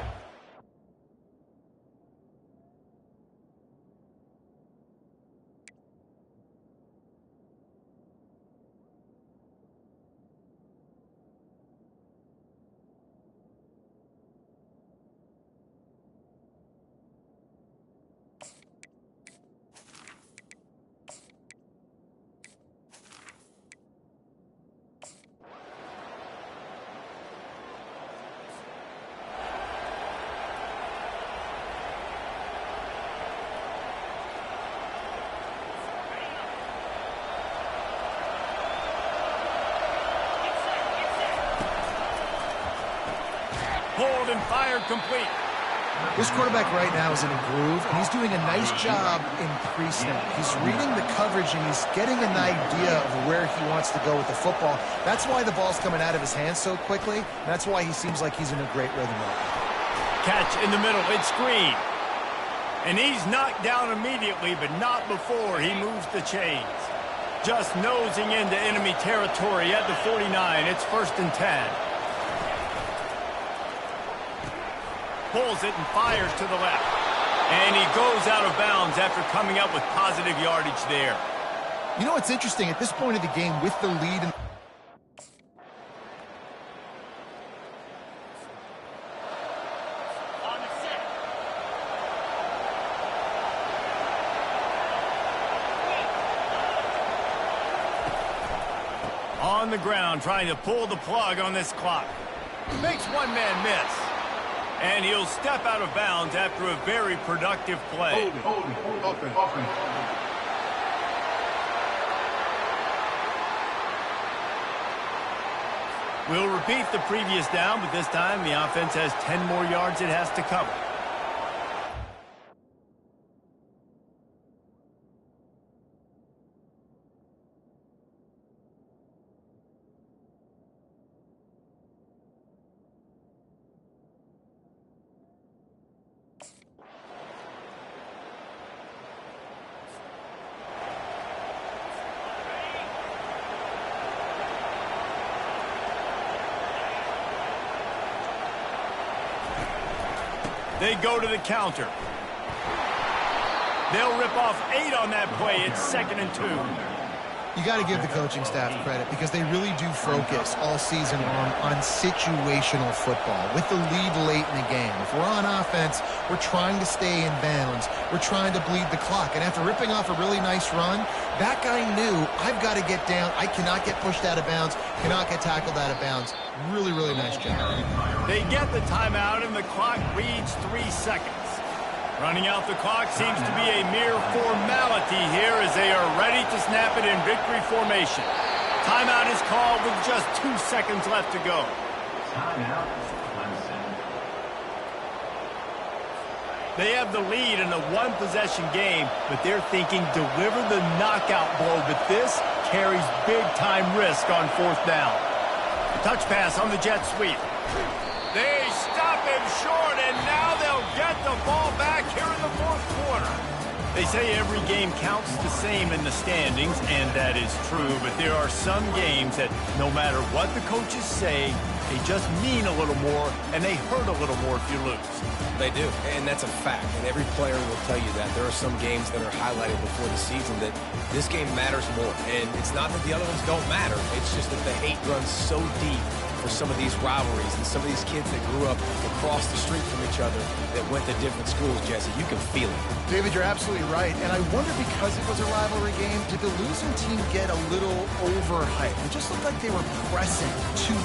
S1: Pulled and fired complete.
S2: This quarterback right now is in a groove, and he's doing a nice job in pre-snap. He's reading the coverage, and he's getting an idea of where he wants to go with the football. That's why the ball's coming out of his hands so quickly. And that's why he seems like he's in a great rhythm right now.
S1: Catch in the middle. It's screen. And he's knocked down immediately, but not before he moves the chains. Just nosing into enemy territory at the 49. It's 1st and 10. Pulls it and fires to the left. And he goes out of bounds after coming up with positive yardage there.
S2: You know what's interesting? At this point of the game, with the lead...
S1: On the ground, trying to pull the plug on this clock. Makes one man miss. And he'll step out of bounds after a very productive play.
S4: Open.
S1: We'll repeat the previous down, but this time the offense has 10 more yards it has to cover. They go to the counter. They'll rip off 8 on that play. It's 2nd and 2.
S2: You got to give the coaching staff credit, because they really do focus all season long on situational football with the lead late in the game. If we're on offense, we're trying to stay in bounds. We're trying to bleed the clock. And after ripping off a really nice run, that guy knew, I've got to get down. I cannot get pushed out of bounds, cannot get tackled out of bounds. Really, really nice job.
S1: They get the timeout, and the clock reads 3 seconds. Running out the clock seems to be a mere formality here as they are ready to snap it in victory formation. Timeout is called with just 2 seconds left to go.
S4: Timeout. Clemson.
S1: They have the lead in a one-possession game, but they're thinking deliver the knockout blow, but this carries big-time risk on 4th down. Touch pass on the jet sweep. They stop him short, and now they'll get the ball back here in the 4th quarter. They say every game counts the same in the standings, and that is true, but there are some games that no matter what the coaches say, They just mean a little more, and they hurt a little more if you lose.
S3: They do, and that's a fact. And every player will tell you that. There are some games that are highlighted before the season that this game matters more. And it's not that the other ones don't matter. It's just that the hate runs so deep for some of these rivalries and some of these kids that grew up across the street from each other that went to different schools, Jesse. You can feel it.
S2: David, you're absolutely right. And I wonder, because it was a rivalry game, did the losing team get a little overhyped? It just looked like they were pressing too.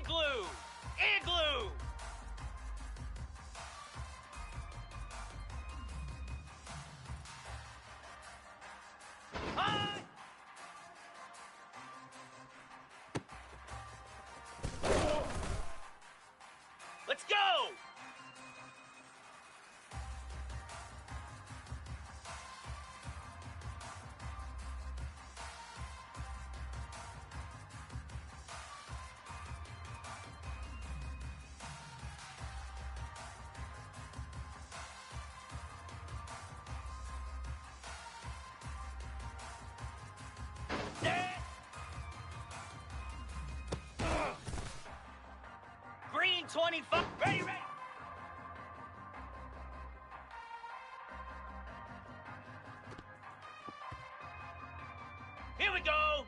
S5: Igloo! Igloo! Hi! Let's go! Green 25. Ready, ready. Here we go.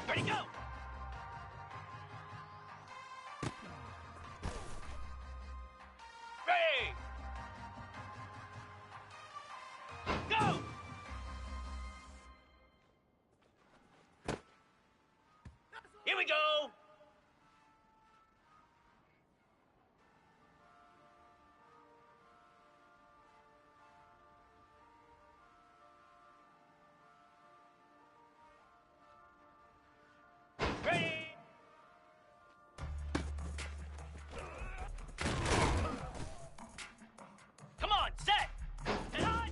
S5: Ready, go. Ready. Go. Here we go. Ready. Come on, set. Set on.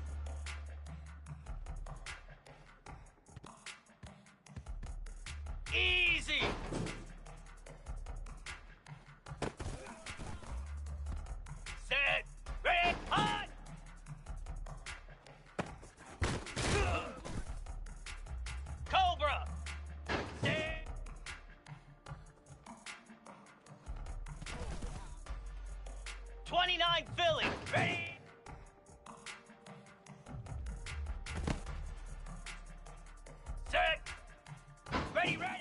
S5: Easy. Set. Ready. On. Cobra. Set. 29 Philly. Ready. Set. Ready, ready.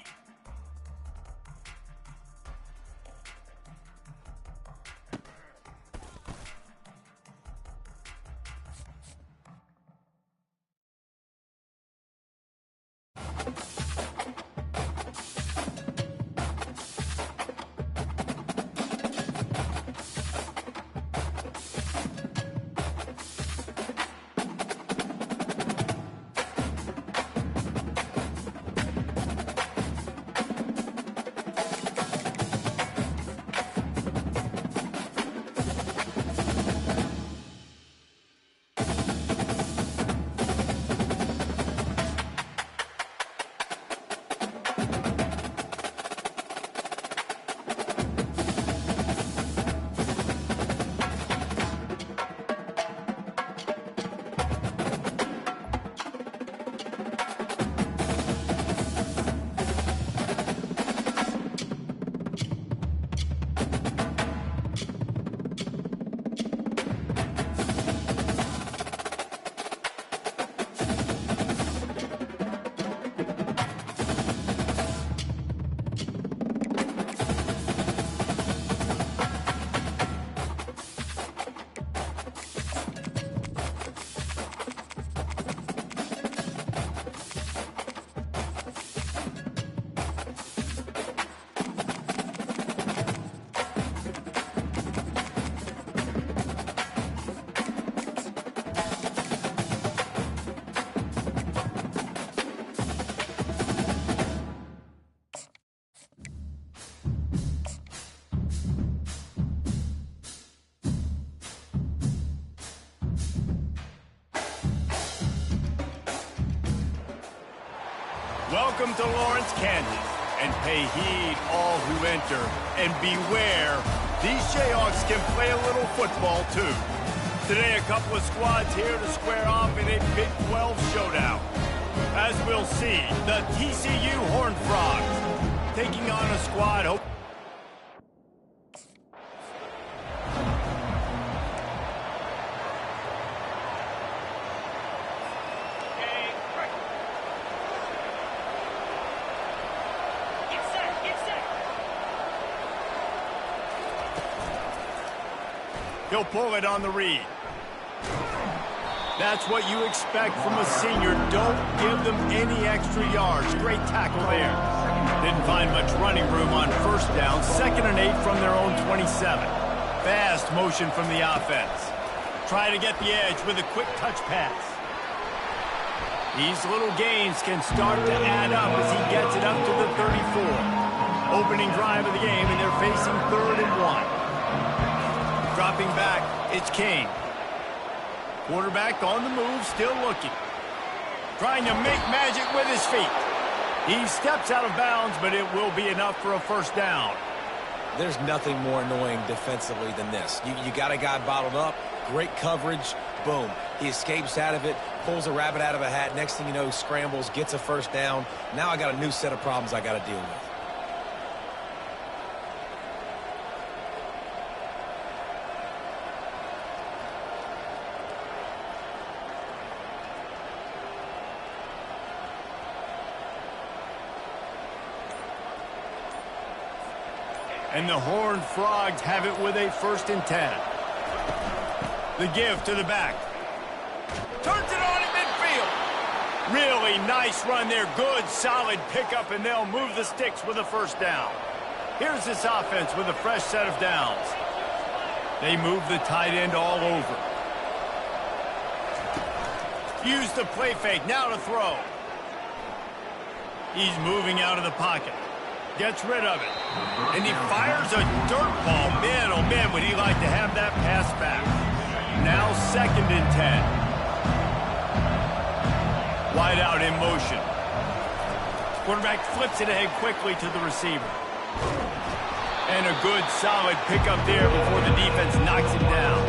S1: Welcome to Lawrence, Kansas, and pay heed all who enter, and beware, these Jayhawks can play a little football too. Today, a couple of squads here to square off in a Big 12 showdown. As we'll see, the TCU Horned Frogs taking on a squad. He'll pull it on the read. That's what you expect from a senior. Don't give them any extra yards. Great tackle there. Didn't find much running room on first down. 2nd and 8 from their own 27. Fast motion from the offense. Try to get the edge with a quick touch pass. These little gains can start to add up as he gets it up to the 34. Opening drive of the game, and they're facing 3rd and 1. Dropping back, it's King. Quarterback on the move, still looking. Trying to make magic with his feet. He steps out of bounds, but it will be enough for a first down.
S3: There's nothing more annoying defensively than this. You got a guy bottled up, great coverage, boom. He escapes out of it, pulls a rabbit out of a hat. Next thing you know, scrambles, gets a first down. Now I got a new set of problems I got to deal with.
S1: And the Horned Frogs have it with a 1st and 10. The give to the back. Turns it on at midfield. Really nice run there. Good, solid pickup, and they'll move the sticks with a first down. Here's this offense with a fresh set of downs. They move the tight end all over. Use the play fake. Now to throw. He's moving out of the pocket. Gets rid of it. And he fires a dirt ball. Man, oh man, would he like to have that pass back. Now 2nd and 10. Wide out in motion. Quarterback flips it ahead quickly to the receiver. And a good, solid pickup there before the defense knocks him down.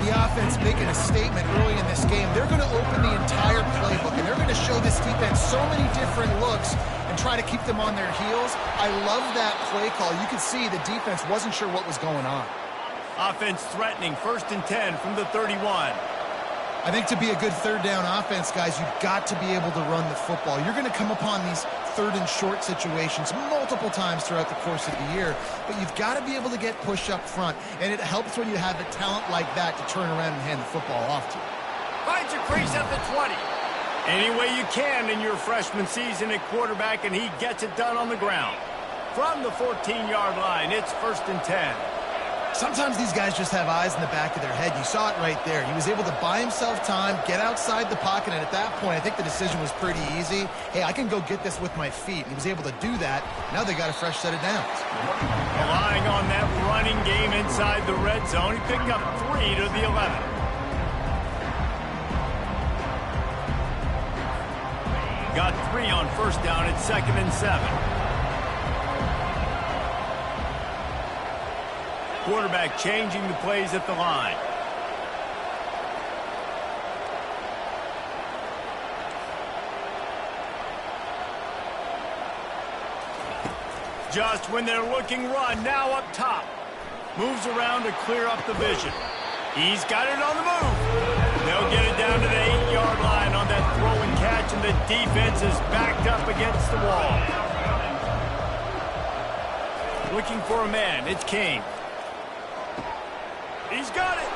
S2: The offense making a statement early in this game. They're going to open the entire playbook, and they're going to show this defense so many different looks and try to keep them on their heels. I love that play call. You could see the defense wasn't sure what was going on.
S1: Offense threatening, 1st and 10 from the 31.
S2: I think to be a good 3rd down offense, guys, you've got to be able to run the football. You're going to come upon these 3rd and short situations multiple times throughout the course of the year, but you've got to be able to get push up front, and it helps when you have a talent like that to turn around and hand the football off to you.
S1: Finds a crease at the 20. Any way you can in your freshman season at quarterback, and he gets it done on the ground. From the 14-yard line, it's 1st and 10.
S2: Sometimes these guys just have eyes in the back of their head. You saw it right there. He was able to buy himself time, get outside the pocket, and at that point, I think the decision was pretty easy. Hey, I can go get this with my feet. He was able to do that. Now they got a fresh set of downs.
S1: Relying on that running game inside the red zone, he picked up 3 to the 11. Got 3 on first down at 2nd and 7. Quarterback changing the plays at the line. Just when they're looking run, now up top. Moves around to clear up the vision. He's got it on the move. They'll get it down to the 8-yard line on that throw and catch, and the defense is backed up against the wall. Looking for a man, it's King. He's got it.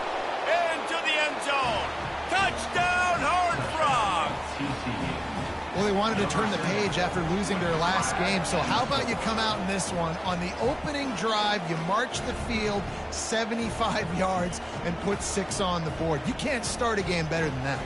S1: Into the end zone. Touchdown, Horned Frogs.
S2: Well, they wanted to turn the page after losing their last game, so how about you come out in this one? On the opening drive, you march the field 75 yards and put 6 on the board. You can't start a game better than that.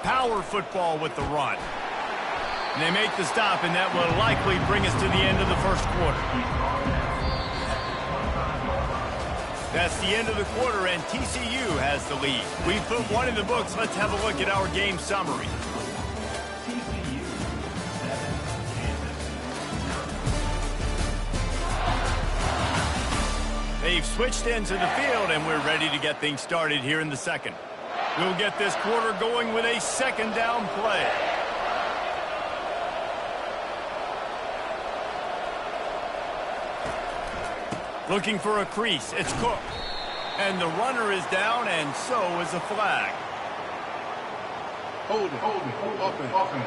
S1: Power football with the run. And they make the stop, and that will likely bring us to the end of the first quarter. That's the end of the quarter, and TCU has the lead. We put one in the books. Let's have a look at our game summary.
S4: TCU 7, Kansas 0.
S1: They've switched ends of the field, and we're ready to get things started here in the second. We'll get this quarter going with a second down play. Looking for a crease. It's Cook. And the runner is down, and so is a flag.
S6: Hold it. Offense.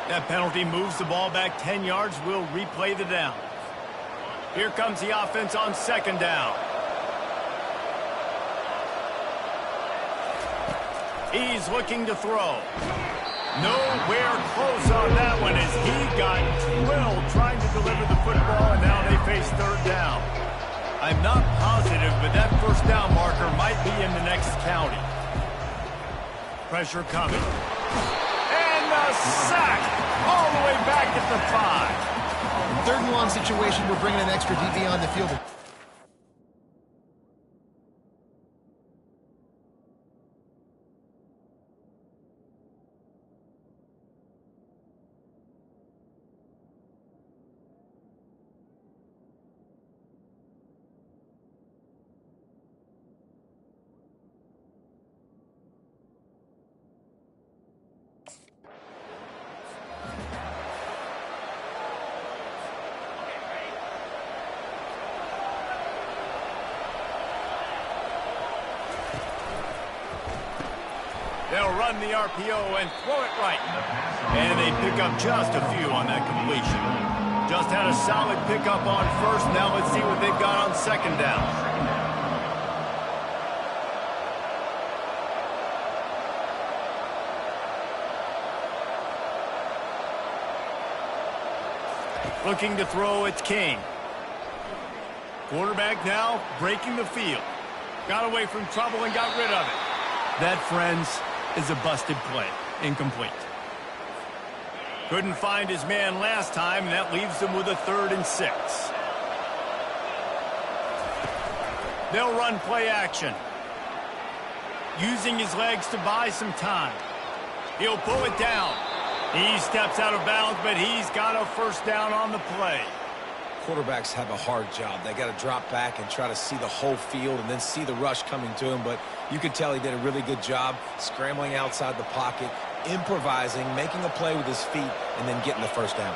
S1: That penalty moves the ball back 10 yards. We'll replay the down. Here comes the offense on second down. He's looking to throw. Nowhere close on that one as he got drilled trying to deliver the football, and now they face third down. I'm not positive, but that first down marker might be in the next county. Pressure coming. And the sack all the way back at the 5.
S2: Third and long situation, we're bringing an extra DB on the field.
S1: They'll run the RPO and throw it right. And they pick up just a few on that completion. Just had a solid pickup on first. Now let's see what they've got on second down. Looking to throw, it's King. Quarterback now breaking the field. Got away from trouble and got rid of it. That, friends, is a busted play. Incomplete. Couldn't find his man last time, and that leaves them with a 3rd and 6. They'll run play action. Using his legs to buy some time. He'll pull it down. He steps out of bounds, but he's got a first down on the play.
S3: Quarterbacks have a hard job. They got to drop back and try to see the whole field and then see the rush coming to him. But you could tell he did a really good job scrambling outside the pocket, improvising, making a play with his feet, and then getting the first down.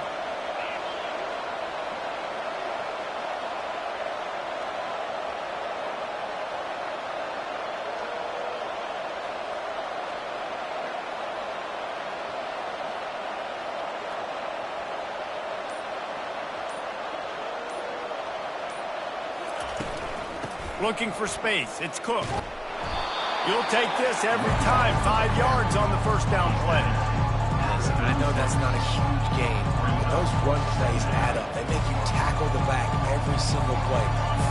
S1: Looking for space. It's Cook. You'll take this every time. 5 yards on the first down play.
S3: Listen, I know that's not a huge gain, but those run plays add up. They make you tackle the back every single play.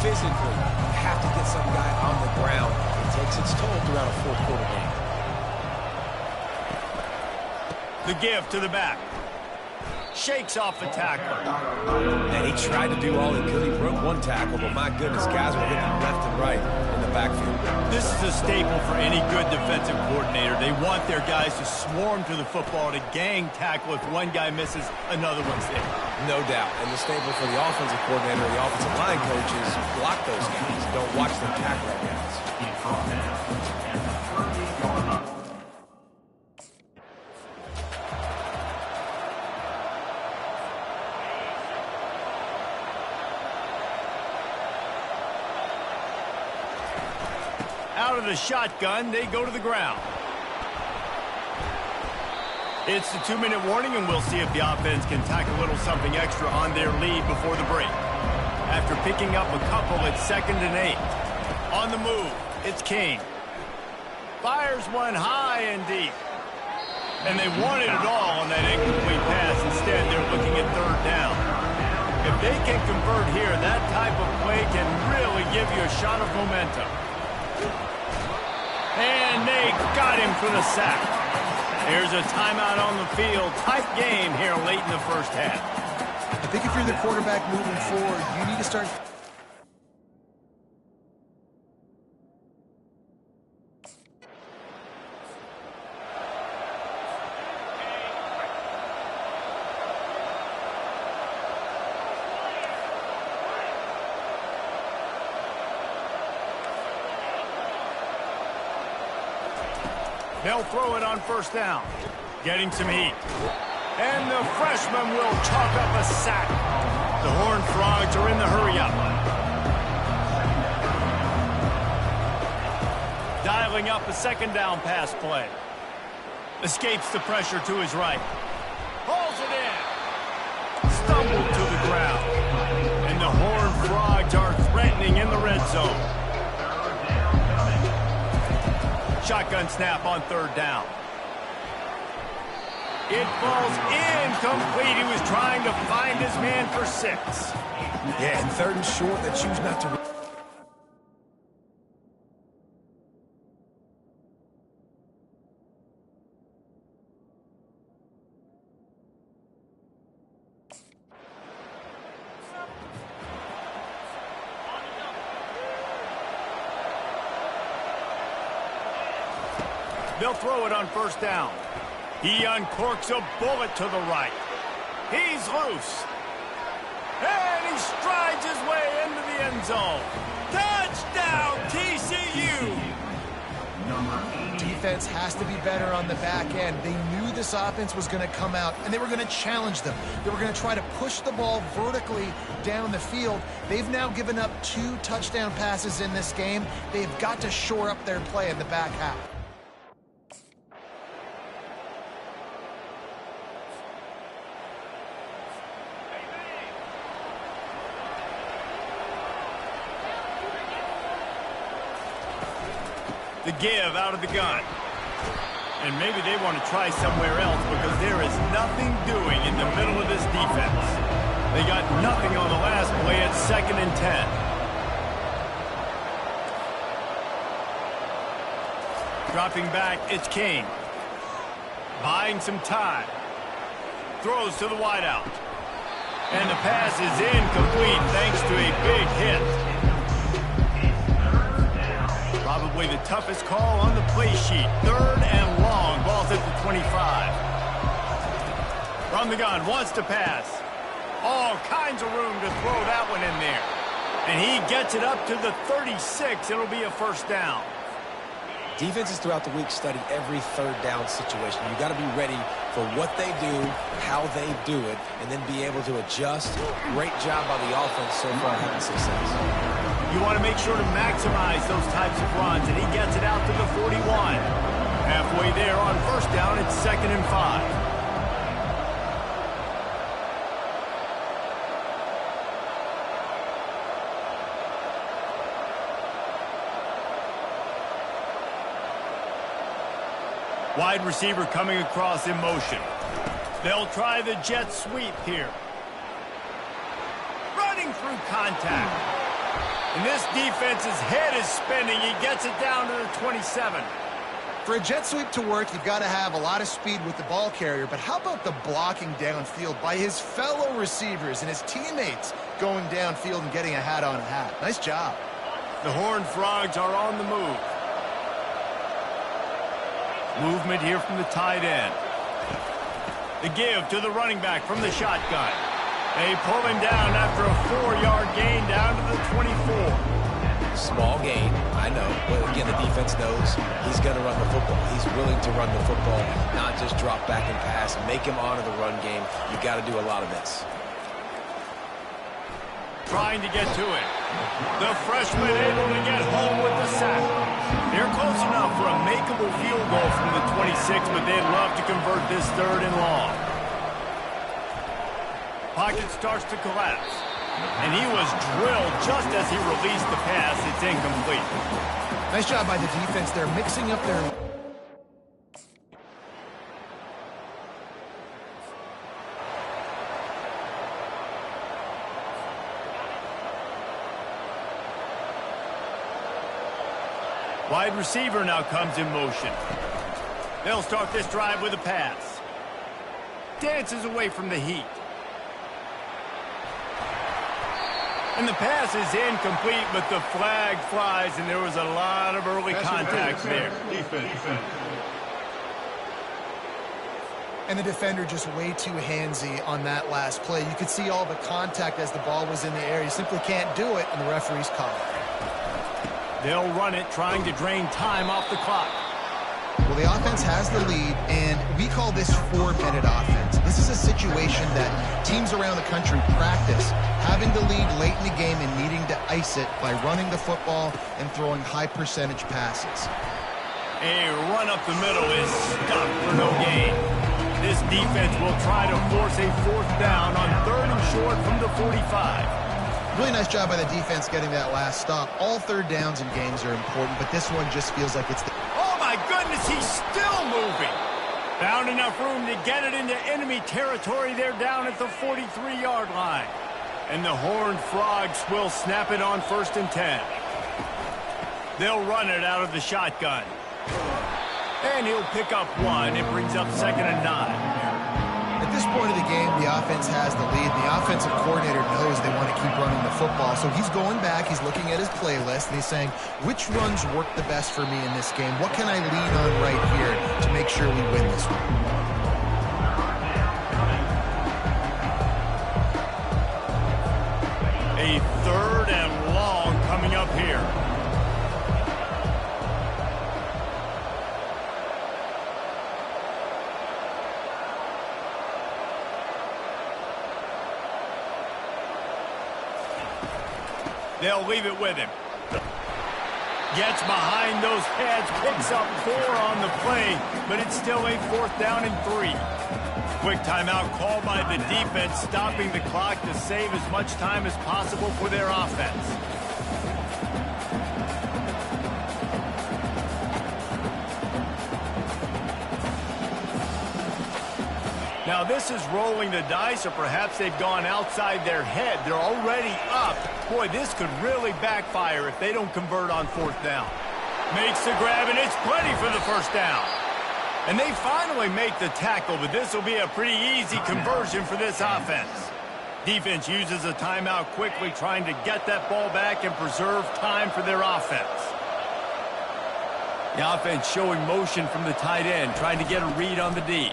S3: Physically, you have to get some guy on the ground. It takes its toll throughout a fourth quarter game.
S1: The give to the back. Shakes off the tackler.
S3: And he tried to do all he could. He broke one tackle, but my goodness, guys were hitting him left and right in the backfield.
S1: This is a staple for any good defensive coordinator. They want their guys to swarm to the football, to gang tackle. If one guy misses, another one's there.
S3: No doubt. And the staple for the offensive coordinator or the offensive line coaches, block those guys. Don't watch them tackle our guys.
S1: Out of the shotgun, they go to the ground. It's the 2-minute warning, and we'll see if the offense can tack a little something extra on their lead before the break. After picking up a couple, it's 2nd and 8. On the move, it's King. Fires one high and deep. And they wanted it all on that incomplete pass. Instead, they're looking at 3rd down. If they can convert here, that type of play can really give you a shot of momentum. And they got him for the sack. There's a timeout on the field. Tight game here late in the first half.
S2: I think if you're the quarterback moving forward, you need to start...
S1: They'll throw it on first down. Getting some heat. And the freshman will chalk up a sack. The Horned Frogs are in the hurry-up. Dialing up a second down pass play. Escapes the pressure to his right. Hauls it in. Stumbled to the ground. And the Horned Frogs are threatening in the red zone. Shotgun snap on third down. It falls incomplete. He was trying to find his man for 6.
S3: Yeah, and third and short, they choose not to...
S1: They'll throw it on first down. He uncorks a bullet to the right. He's loose. And he strides his way into the end zone. Touchdown, TCU!
S2: Defense has to be better on the back end. They knew this offense was going to come out, and they were going to challenge them. They were going to try to push the ball vertically down the field. They've now given up 2 touchdown passes in this game. They've got to shore up their play in the back half.
S1: The give out of the gun. And maybe they want to try somewhere else because there is nothing doing in the middle of this defense. They got nothing on the last play at 2nd and 10. Dropping back, it's Kane. Buying some time. Throws to the wideout. And the pass is incomplete thanks to a big hit. Probably the toughest call on the play sheet. 3rd and long. Ball's at the 25. From the gun, wants to pass. All kinds of room to throw that one in there. And he gets it up to the 36. It'll be a first down.
S3: Defenses throughout the week study every third down situation. You got to be ready for what they do, how they do it, and then be able to adjust. Great job by the offense so far having success.
S1: You want to make sure to maximize those types of runs, and he gets it out to the 41. Halfway there on first down, it's 2nd and 5. Wide receiver coming across in motion. They'll try the jet sweep here. Running through contact. And this defense's head is spinning. He gets it down to the 27.
S2: For a jet sweep to work, you've got to have a lot of speed with the ball carrier, but how about the blocking downfield by his fellow receivers and his teammates going downfield and getting a hat on a hat? Nice job.
S1: The Horned Frogs are on the move. Movement here from the tight end. The give to the running back from the shotgun. They pull him down after a 4-yard gain down to the 24.
S3: Small gain, I know. But again, the defense knows he's going to run the football. He's willing to run the football, not just drop back and pass. Make him honor the run game. You got to do a lot of this.
S1: Trying to get to it. The freshman able to get home with the sack. They're close enough for a makeable field goal from the 26, but they'd love to convert this 3rd and long. Pocket starts to collapse. And he was drilled just as he released the pass. It's incomplete.
S2: Nice job by the defense. They're mixing up their...
S1: Wide receiver now comes in motion. They'll start this drive with a pass. Dances away from the heat. And the pass is incomplete, but the flag flies, and there was a lot of early contact there.
S6: Defense.
S2: And the defender just way too handsy on that last play. You could see all the contact as the ball was in the air. You simply can't do it, and the referee's called.
S1: They'll run it, trying to drain time off the clock.
S2: Well, the offense has the lead, and we call this 4-minute offense. This is a situation that teams around the country practice, having the lead late in the game and needing to ice it by running the football and throwing high-percentage passes.
S1: A run up the middle is stopped for no gain. This defense will try to force a 4th down on 3rd and short from the 45.
S2: Really nice job by the defense getting that last stop. All 3rd downs in games are important, but this one just feels like it's the...
S1: Oh, my goodness, he's still moving. Found enough room to get it into enemy territory. They're down at the 43-yard line. And the Horned Frogs will snap it on 1st and 10. They'll run it out of the shotgun. And he'll pick up 1. It brings up 2nd and 9.
S2: At this point of the game, the offense has the lead. The offensive coordinator knows they want to keep running the football. So he's going back, he's looking at his playlist, and he's saying, which runs work the best for me in this game? What can I lean on right here to make sure we win this one?
S1: A 3rd and long coming up here. They'll leave it with him. Gets behind those heads, picks up 4 on the play, but it's still a 4th down and 3. Quick timeout called by the defense, stopping the clock to save as much time as possible for their offense. Now this is rolling the dice, or perhaps they've gone outside their head. They're already up. Boy, this could really backfire if they don't convert on 4th down. Makes the grab, and it's plenty for the 1st down. And they finally make the tackle, but this will be a pretty easy conversion for this offense. Defense uses a timeout quickly, trying to get that ball back and preserve time for their offense. The offense showing motion from the tight end, trying to get a read on the D.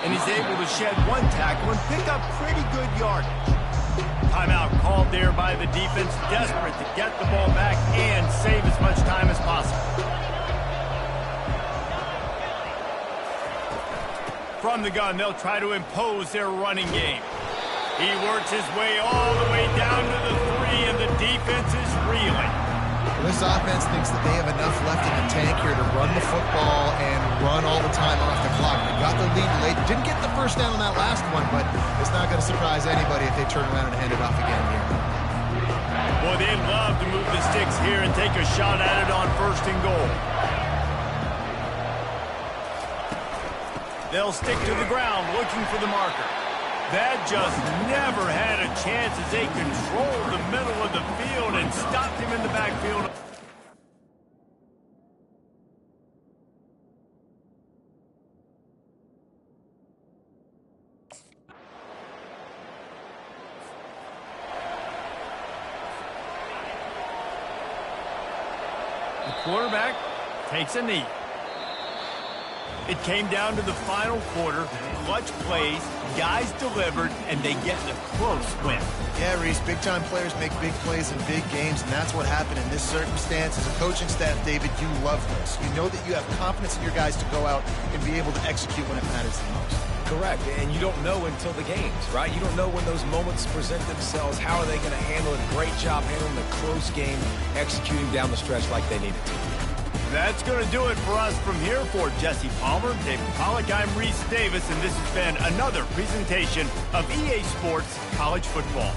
S1: And he's able to shed 1 tackle and pick up pretty good yardage. Timeout called there by the defense, desperate to get the ball back and save as much time as possible. From the gun, they'll try to impose their running game. He works his way all the way down to the 3, and the defense is reeling.
S2: This offense thinks that they have enough left in the tank here to run the football and run all the time off the clock. They got the lead late. Didn't get the 1st down on that last one, but it's not going to surprise anybody if they turn around and hand it off again here.
S1: Boy, they'd love to move the sticks here and take a shot at it on 1st and goal. They'll stick to the ground looking for the marker. That just never had a chance as they controlled the middle of the field and stopped him in the backfield. The quarterback takes a knee. It came down to the final quarter, clutch plays, guys delivered, and they get a close win.
S2: Yeah, Reese, big-time players make big plays in big games, and that's what happened in this circumstance. As a coaching staff, David, you love this. You know that you have confidence in your guys to go out and be able to execute when it matters the most.
S3: Correct, and you don't know until the games, right? You don't know when those moments present themselves. How are they going to handle it? Great job handling the close game, executing down the stretch like they needed to.
S1: That's going to do it for us from here. For Jesse Palmer, David Pollack, I'm Reese Davis, and this has been another presentation of EA Sports College Football.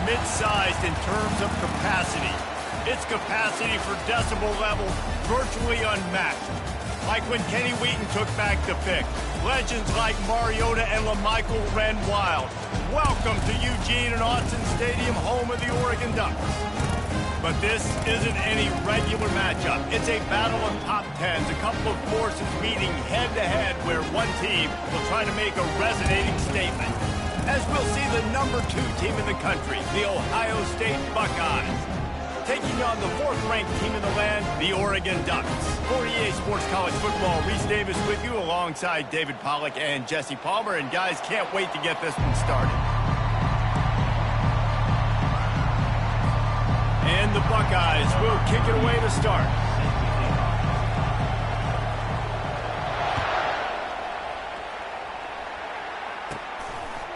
S1: mid-sized in terms of capacity. Its capacity for decibel level virtually unmatched. Like when Kenny Wheaton took back the pick. Legends like Mariota and LaMichael ran wild. Welcome to Eugene and Austin Stadium, home of the Oregon Ducks. But this isn't any regular matchup. It's a battle of top tens, a couple of forces meeting head-to-head where one team will try to make a resonating statement. As we'll see the #2 team in the country, the Ohio State Buckeyes, taking on the 4th-ranked team in the land, the Oregon Ducks. For EA Sports College Football, Reese Davis with you alongside David Pollack and Jesse Palmer. And guys, can't wait to get this one started. And the Buckeyes will kick it away to start.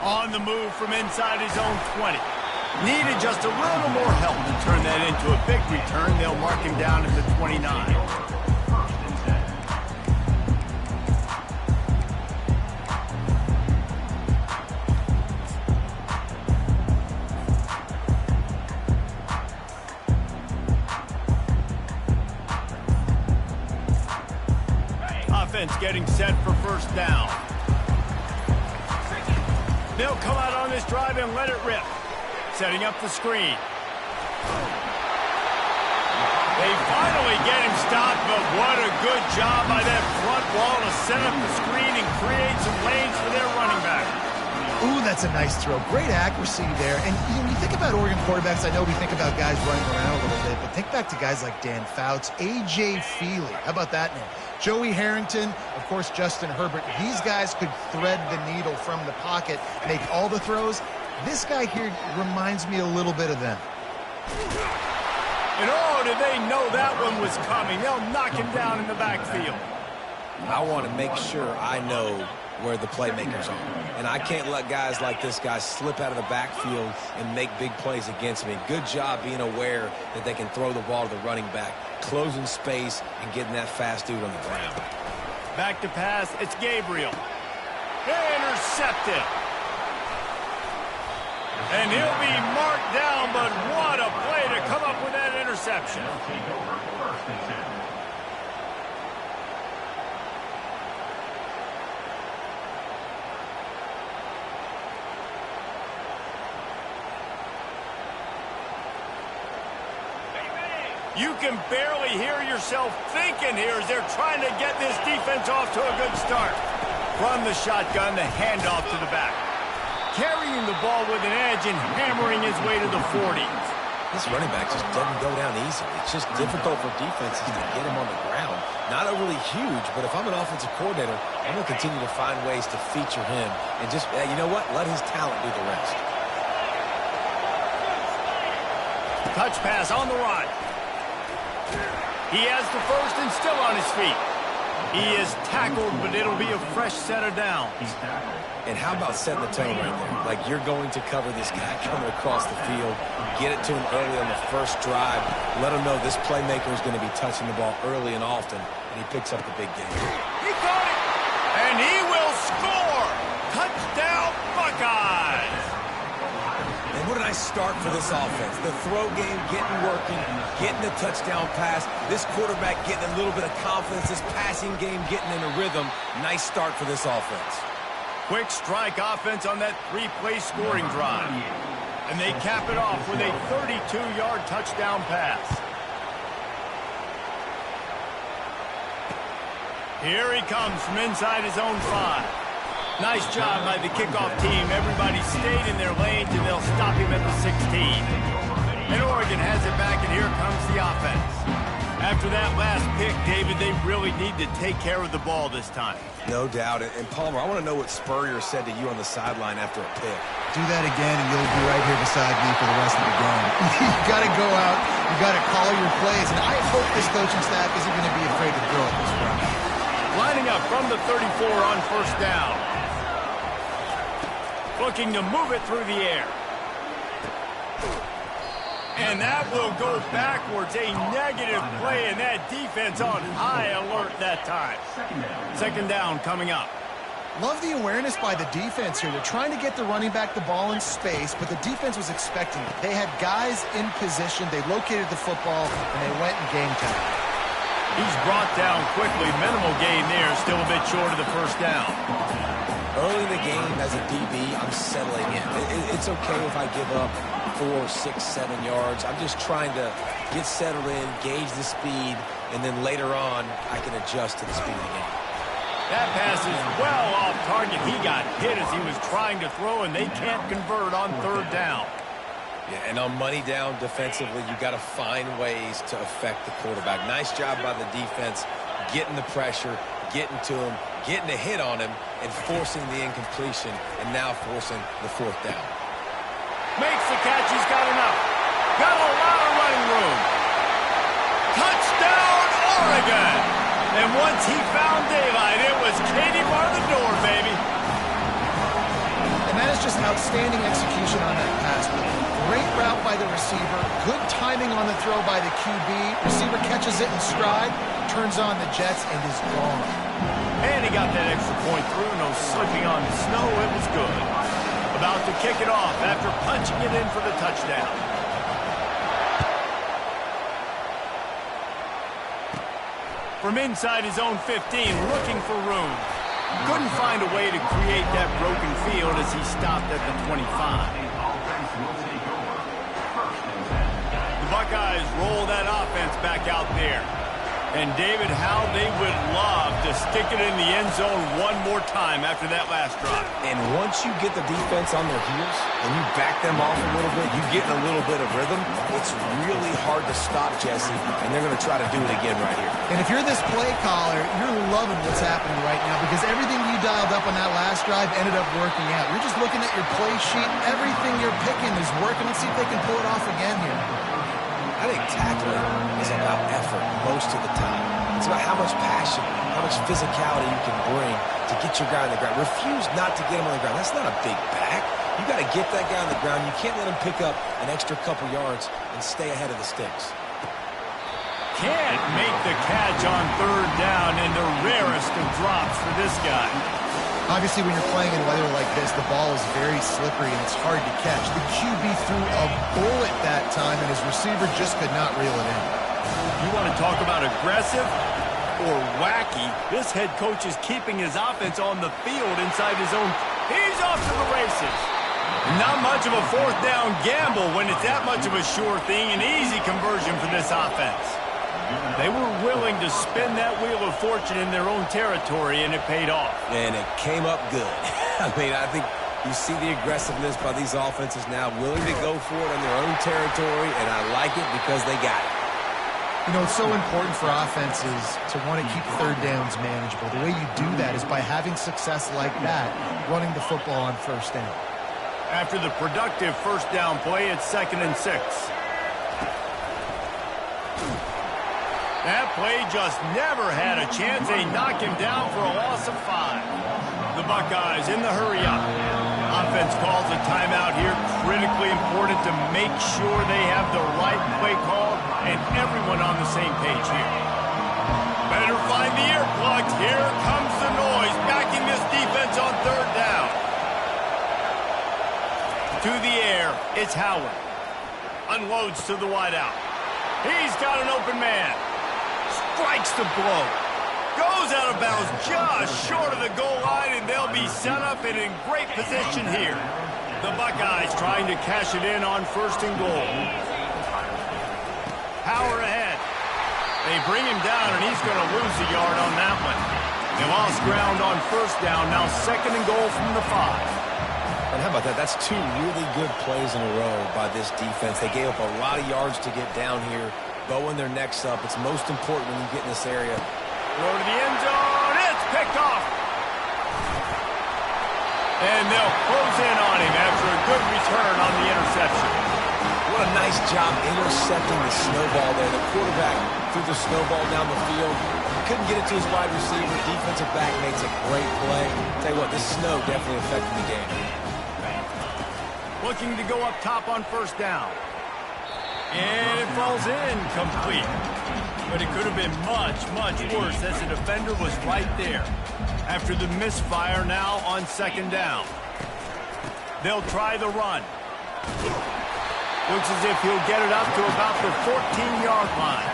S1: On the move from inside his own 20. Needed just a little more help to turn that into a big return. They'll mark him down at the 29. Offense getting set for first down. They'll come out on this drive and let it rip. Setting up the screen. They finally get him stopped, but what a good job by that front wall to set up the screen and create some lanes for their running back.
S2: Ooh, that's a nice throw. Great accuracy there. And when you think about Oregon quarterbacks, I know we think about guys running around a little bit, but think back to guys like Dan Fouts, A.J. Feely. How about that name? Joey Harrington, of course, Justin Herbert. These guys could thread the needle from the pocket, make all the throws. This guy here reminds me a little bit of them.
S1: And oh, did they know that one was coming. They'll knock him down in the backfield.
S3: I want to make sure I know where the playmakers are. And I can't let guys like this guy slip out of the backfield and make big plays against me. Good job being aware that they can throw the ball to the running back, closing space and getting that fast dude on the ground.
S1: Back to pass, it's Gabriel. Intercepted. And he'll be marked down, but what a play to come up with that interception. You can barely hear yourself thinking here as they're trying to get this defense off to a good start. From the shotgun, the handoff to the back. Carrying the ball with an edge and hammering his way to the 40s.
S3: This running back just doesn't go down easily. It's just difficult for defenses to get him on the ground. Not overly huge, but if I'm an offensive coordinator, I'm going to continue to find ways to feature him. And just, you know what? Let his talent do the rest.
S1: Touch pass on the run. He has the first and still on his feet. He is tackled, but it'll be a fresh set of downs.
S3: And how about setting the tone right there? Like you're going to cover this guy coming across the field, get it to him early on the first drive, let him know this playmaker is going to be touching the ball early and often, and he picks up the big game.
S1: He got it, and he will score. Touchdown, Buckeyes.
S3: And what a nice start for this offense. The throw game getting working, getting the touchdown pass. This quarterback getting a little bit of confidence. This passing game getting in a rhythm. Nice start for this offense.
S1: Quick strike offense on that 3-play scoring drive. And they cap it off with a 32-yard touchdown pass. Here he comes from inside his own 5. Nice job by the kickoff team. Everybody stayed in their lanes, and they'll stop him at the 16. And Oregon has it back, and here comes the offense. After that last pick, David, they really need to take care of the ball this time.
S3: No doubt. And Palmer, I want to know what Spurrier said to you on the sideline after a pick.
S2: Do that again, and you'll be right here beside me for the rest of the game. You got to go out. You got to call your plays. And I hope this coaching staff isn't going to be afraid to throw at this point.
S1: Lining up from the 34 on first down. Looking to move it through the air. And that will go backwards. A negative play, and that defense on high alert that time. Second down coming up.
S2: Love the awareness by the defense here. They're trying to get the running back the ball in space, but the defense was expecting it. They had guys in position. They located the football, and they went and game time.
S1: He's brought down quickly. Minimal gain there. Still a bit short of the first down.
S3: Early in the game, as a DB, I'm settling in. It's okay if I give up 4, 6, 7 yards. I'm just trying to get settled in, gauge the speed, and then later on, I can adjust to the speed of the game.
S1: That pass is well off target. He got hit as he was trying to throw, and they can't convert on third down.
S3: Yeah, and on money down defensively, you got to find ways to affect the quarterback. Nice job by the defense, getting the pressure, getting to him, getting a hit on him, and forcing the incompletion, and now forcing the fourth down.
S1: Makes the catch. He's got enough. Got a lot of running room. Touchdown, Oregon! And once he found daylight, it was Katie bar the door, baby.
S2: And that is just outstanding execution on that pass. Great route by the receiver. Good timing on the throw by the QB. Receiver catches it in stride, turns on the jets, and is gone.
S1: And he got that extra point through. No slipping on the snow. It was good. About to kick it off after punching it in for the touchdown. From inside his own 15, looking for room. Couldn't find a way to create that broken field as he stopped at the 25. The Buckeyes roll that offense back out there. And, David, how they would love to stick it in the end zone one more time after that last drive.
S3: And once you get the defense on their heels and you back them off a little bit, you get in a little bit of rhythm, it's really hard to stop, Jesse, and they're going to try to do it again right here.
S2: And if you're this play caller, you're loving what's happening right now because everything you dialed up on that last drive ended up working out. You're just looking at your play sheet. Everything you're picking is working. Let's see if they can pull it off again here.
S3: I think tackling is about effort most of the time. It's about how much passion, how much physicality you can bring to get your guy on the ground. Refuse not to get him on the ground. That's not a big back. You got to get that guy on the ground. You can't let him pick up an extra couple yards and stay ahead of the sticks.
S1: Can't make the catch on third down, and the rarest of drops for this guy.
S2: Obviously, when you're playing in weather like this, the ball is very slippery and it's hard to catch. The QB threw a bullet that time, and his receiver just could not reel it in.
S1: You want to talk about aggressive or wacky? This head coach is keeping his offense on the field inside his own. He's off to the races. Not much of a fourth down gamble when it's that much of a sure thing, an easy conversion for this offense. They were willing to spin that wheel of fortune in their own territory, and it paid off.
S3: And it came up good. I mean, I think you see the aggressiveness by these offenses now, willing to go for it in their own territory, and I like it because they got it.
S2: You know, it's so important for offenses to want to keep third downs manageable. The way you do that is by having success like that, running the football on first down.
S1: After the productive first down play, it's 2nd and 6. That play just never had a chance. They knock him down for a loss of 5. The Buckeyes in the hurry up. Offense calls a timeout here. Critically important to make sure they have the right play call and everyone on the same page here. Better find the earplugs. Here comes the noise, backing this defense on third down. To the air, it's Howard. Unloads to the wideout. He's got an open man. Strikes the blow. Goes out of bounds just short of the goal line, and they'll be set up and in great position here. The Buckeyes trying to cash it in on 1st and goal. Power ahead. They bring him down, and he's going to lose a yard on that one. They lost ground on 1st down. Now 2nd and goal from the 5.
S3: And how about that? That's 2 really good plays in a row by this defense. They gave up a lot of yards to get down here. Bowing their necks up. It's most important when you get in this area.
S1: Throw to the end zone. It's picked off. And they'll close in on him after a good return on the interception.
S3: What a nice job intercepting the snowball there. The quarterback threw the snowball down the field. Couldn't get it to his wide receiver. Defensive back makes a great play. Tell you what, this snow definitely affected the game.
S1: Looking to go up top on 1st down. And it falls in complete. But it could have been much, much worse as the defender was right there. After the misfire, now on second down. They'll try the run. Looks as if he'll get it up to about the 14-yard line.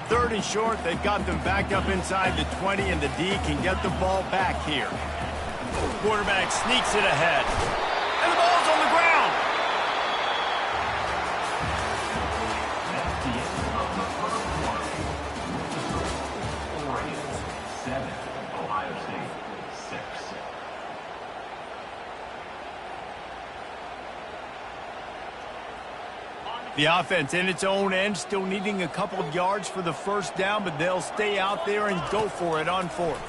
S1: Third and short, they've got them back up inside the 20, and the D can get the ball back here. Quarterback sneaks it ahead. And the ball's on the ground. The offense in its own end, still needing a couple of yards for the first down, but they'll stay out there and go for it on fourth.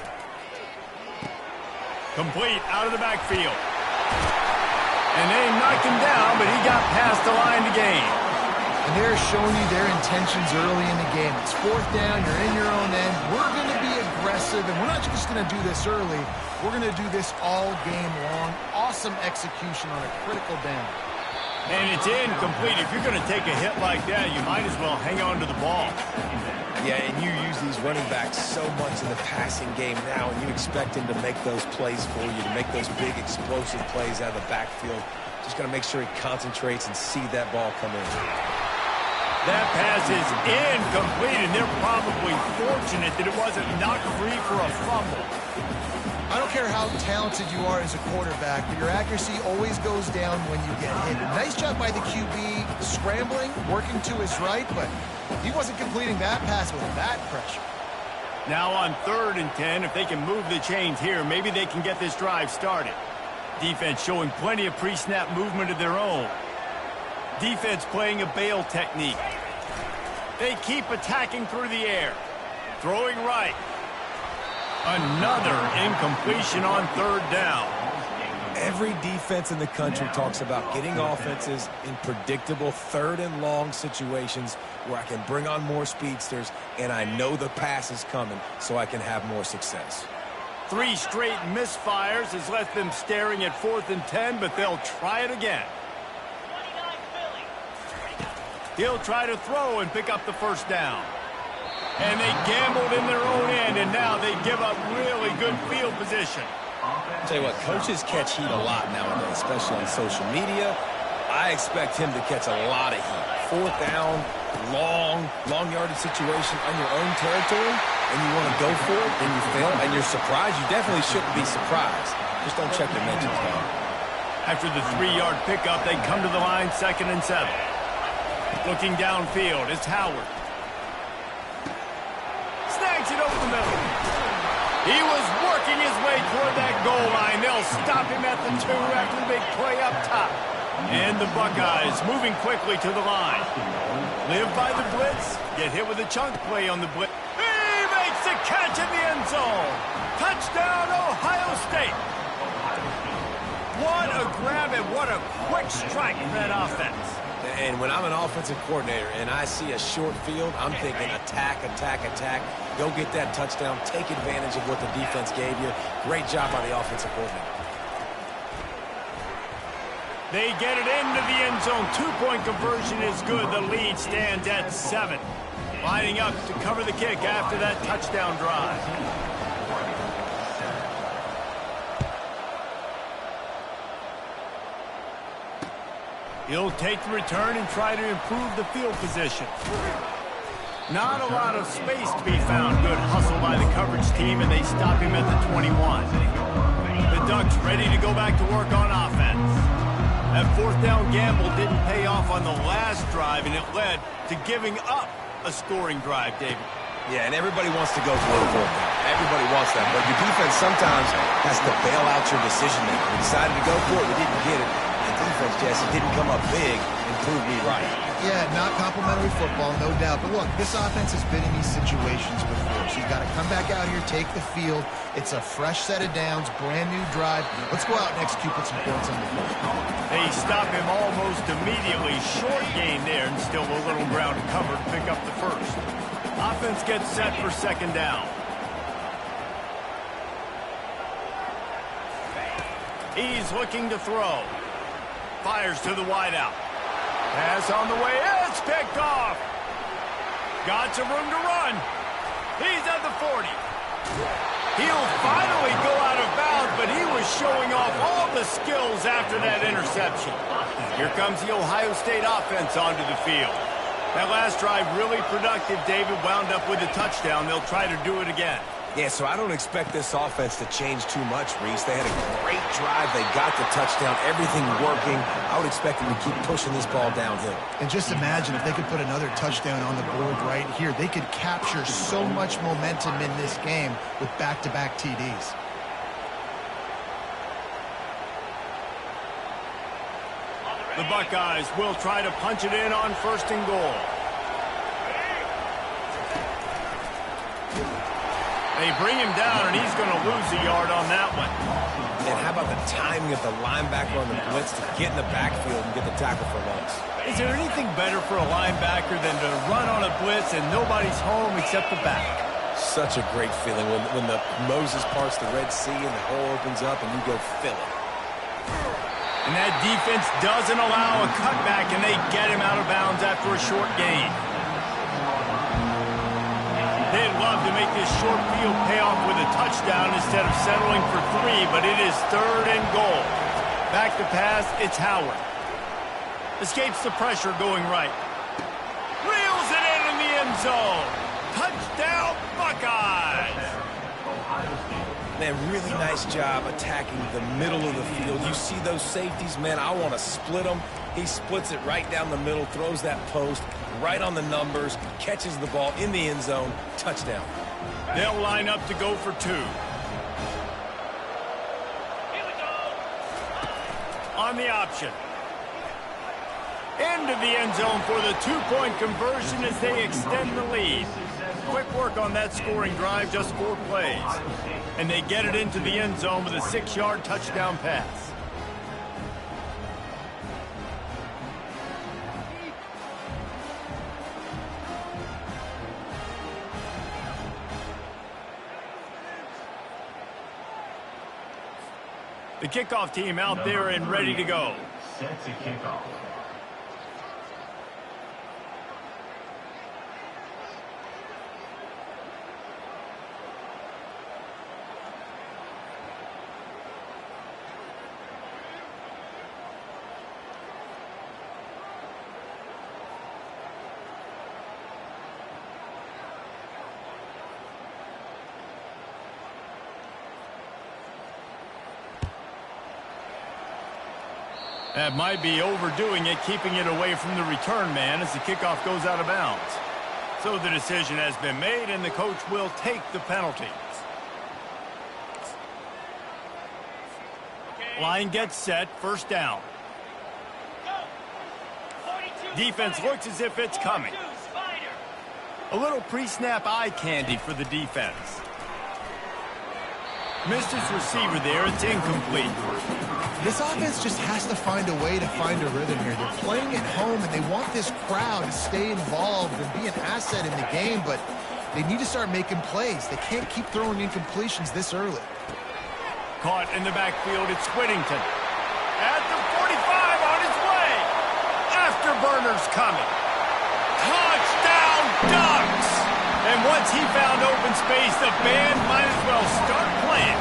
S1: Complete out of the backfield. And they knocked him down, but he got past the line to gain.
S2: And they're showing you their intentions early in the game. It's fourth down, you're in your own end. We're going to be aggressive, and we're not just going to do this early. We're going to do this all game long. Awesome execution on a critical down.
S1: And it's incomplete. If you're going to take a hit like that, you might as well hang on to the ball.
S3: Yeah, and you use these running backs so much in the passing game now, and you expect him to make those plays for you, to make those big explosive plays out of the backfield. Just got to make sure he concentrates and see that ball come in.
S1: That pass is incomplete, and they're probably fortunate that it wasn't knocked free for a fumble.
S2: I don't care how talented you are as a quarterback, but your accuracy always goes down when you get hit. Nice job by the QB scrambling, working to his right, but he wasn't completing that pass with that pressure.
S1: Now on 3rd and 10, if they can move the chains here, maybe they can get this drive started. Defense showing plenty of pre-snap movement of their own. Defense playing a bail technique. They keep attacking through the air. Throwing right. Another incompletion on 3rd down.
S3: Every defense in the country talks about getting offenses in predictable 3rd and long situations where I can bring on more speedsters and I know the pass is coming so I can have more success.
S1: 3 straight misfires has left them staring at 4th and 10, but they'll try it again. He'll try to throw and pick up the first down. And they gambled in their own end, and now they give up really good field position.
S3: I'll tell you what, coaches catch heat a lot nowadays, especially on social media. I expect him to catch a lot of heat. 4th down, long yardage situation on your own territory, and you want to go for it, and you fail, and you're surprised. You definitely shouldn't be surprised. Just don't check the mentions, dog.
S1: After the 3-yard pickup, they come to the line 2nd and 7. Looking downfield, it's Howard. Snags it over the middle. He was working his way toward that goal line. They'll stop him at the 2 after the big play up top. And the Buckeyes moving quickly to the line. Live by the blitz, get hit with a chunk play on the blitz. He makes the catch in the end zone. Touchdown, Ohio State. What a grab and what a quick strike for that offense.
S3: And when I'm an offensive coordinator and I see a short field, I'm thinking attack, attack, attack. Go get that touchdown. Take advantage of what the defense gave you. Great job by the offensive coordinator.
S1: They get it into the end zone. 2-point conversion is good. The lead stands at 7. Lining up to cover the kick after that touchdown drive. He'll take the return and try to improve the field position. Not a lot of space to be found. Good hustle by the coverage team, and they stop him at the 21. The Ducks ready to go back to work on offense. That 4th down gamble didn't pay off on the last drive, and it led to giving up a scoring drive, David.
S3: Yeah, and everybody wants to go for a 4th down. Everybody wants that, but your defense sometimes has to bail out your decision-making. We decided to go for it, we didn't get it. Defense, Jesse, didn't come up big and prove me right.
S2: Yeah, not complimentary football, no doubt. But look, this offense has been in these situations before, so you got to come back out here, take the field. It's a fresh set of downs, brand new drive. Let's go out and execute, put some points on the board.
S1: They stop him almost immediately. Short gain there, and still a little ground to cover to pick up the first. Offense gets set for 2nd down. He's looking to throw. Fires to the wideout. Pass on the way. It's picked off. Got some room to run. He's at the 40. He'll finally go out of bounds, but he was showing off all the skills after that interception. Here comes the Ohio State offense onto the field. That last drive really productive. David wound up with a touchdown. They'll try to do it again.
S3: Yeah, so I don't expect this offense to change too much, Reese. They had a great drive. They got the touchdown. Everything working. I would expect them to keep pushing this ball downhill.
S2: And just imagine if they could put another touchdown on the board right here. They could capture so much momentum in this game with back-to-back TDs.
S1: The Buckeyes will try to punch it in on 1st and goal. They bring him down, and he's going to lose a yard on that one.
S3: And how about the timing of the linebacker on the blitz to get in the backfield and get the tackle for loss?
S1: Is there anything better for a linebacker than to run on a blitz and nobody's home except the back?
S3: Such a great feeling when the Moses parts the Red Sea and the hole opens up and you go fill it.
S1: And that defense doesn't allow a cutback, and they get him out of bounds after a short gain. They'd love to make this short field pay off with a touchdown instead of settling for 3, but it is 3rd and goal. Back to pass, it's Howard. Escapes the pressure going right. Reels it in the end zone. Touchdown, Buckeyes!
S3: Man, really nice job attacking the middle of the field. You see those safeties, man, I want to split them. He splits it right down the middle, throws that post right on the numbers, catches the ball in the end zone, touchdown.
S1: They'll line up to go for 2. On the option. Into the end zone for the 2-point conversion as they extend the lead. Quick work on that scoring drive, just 4 plays. And they get it into the end zone with a 6-yard touchdown pass. The kickoff team out there and ready to go.
S4: Set to kickoff.
S1: That might be overdoing it, keeping it away from the return man as the kickoff goes out of bounds. So the decision has been made, and the coach will take the penalty. Line gets set, 1st down. Defense looks as if it's coming. A little pre-snap eye candy for the defense. Missed his receiver there, it's incomplete.
S2: This offense just has to find a way to find a rhythm here. They're playing at home, and they want this crowd to stay involved and be an asset in the game, but they need to start making plays. They can't keep throwing incompletions this early.
S1: Caught in the backfield, it's Whittington. At the 45 on his way. Afterburner's coming. Touchdown, Ducks! And once he found open space, the band might as well start playing.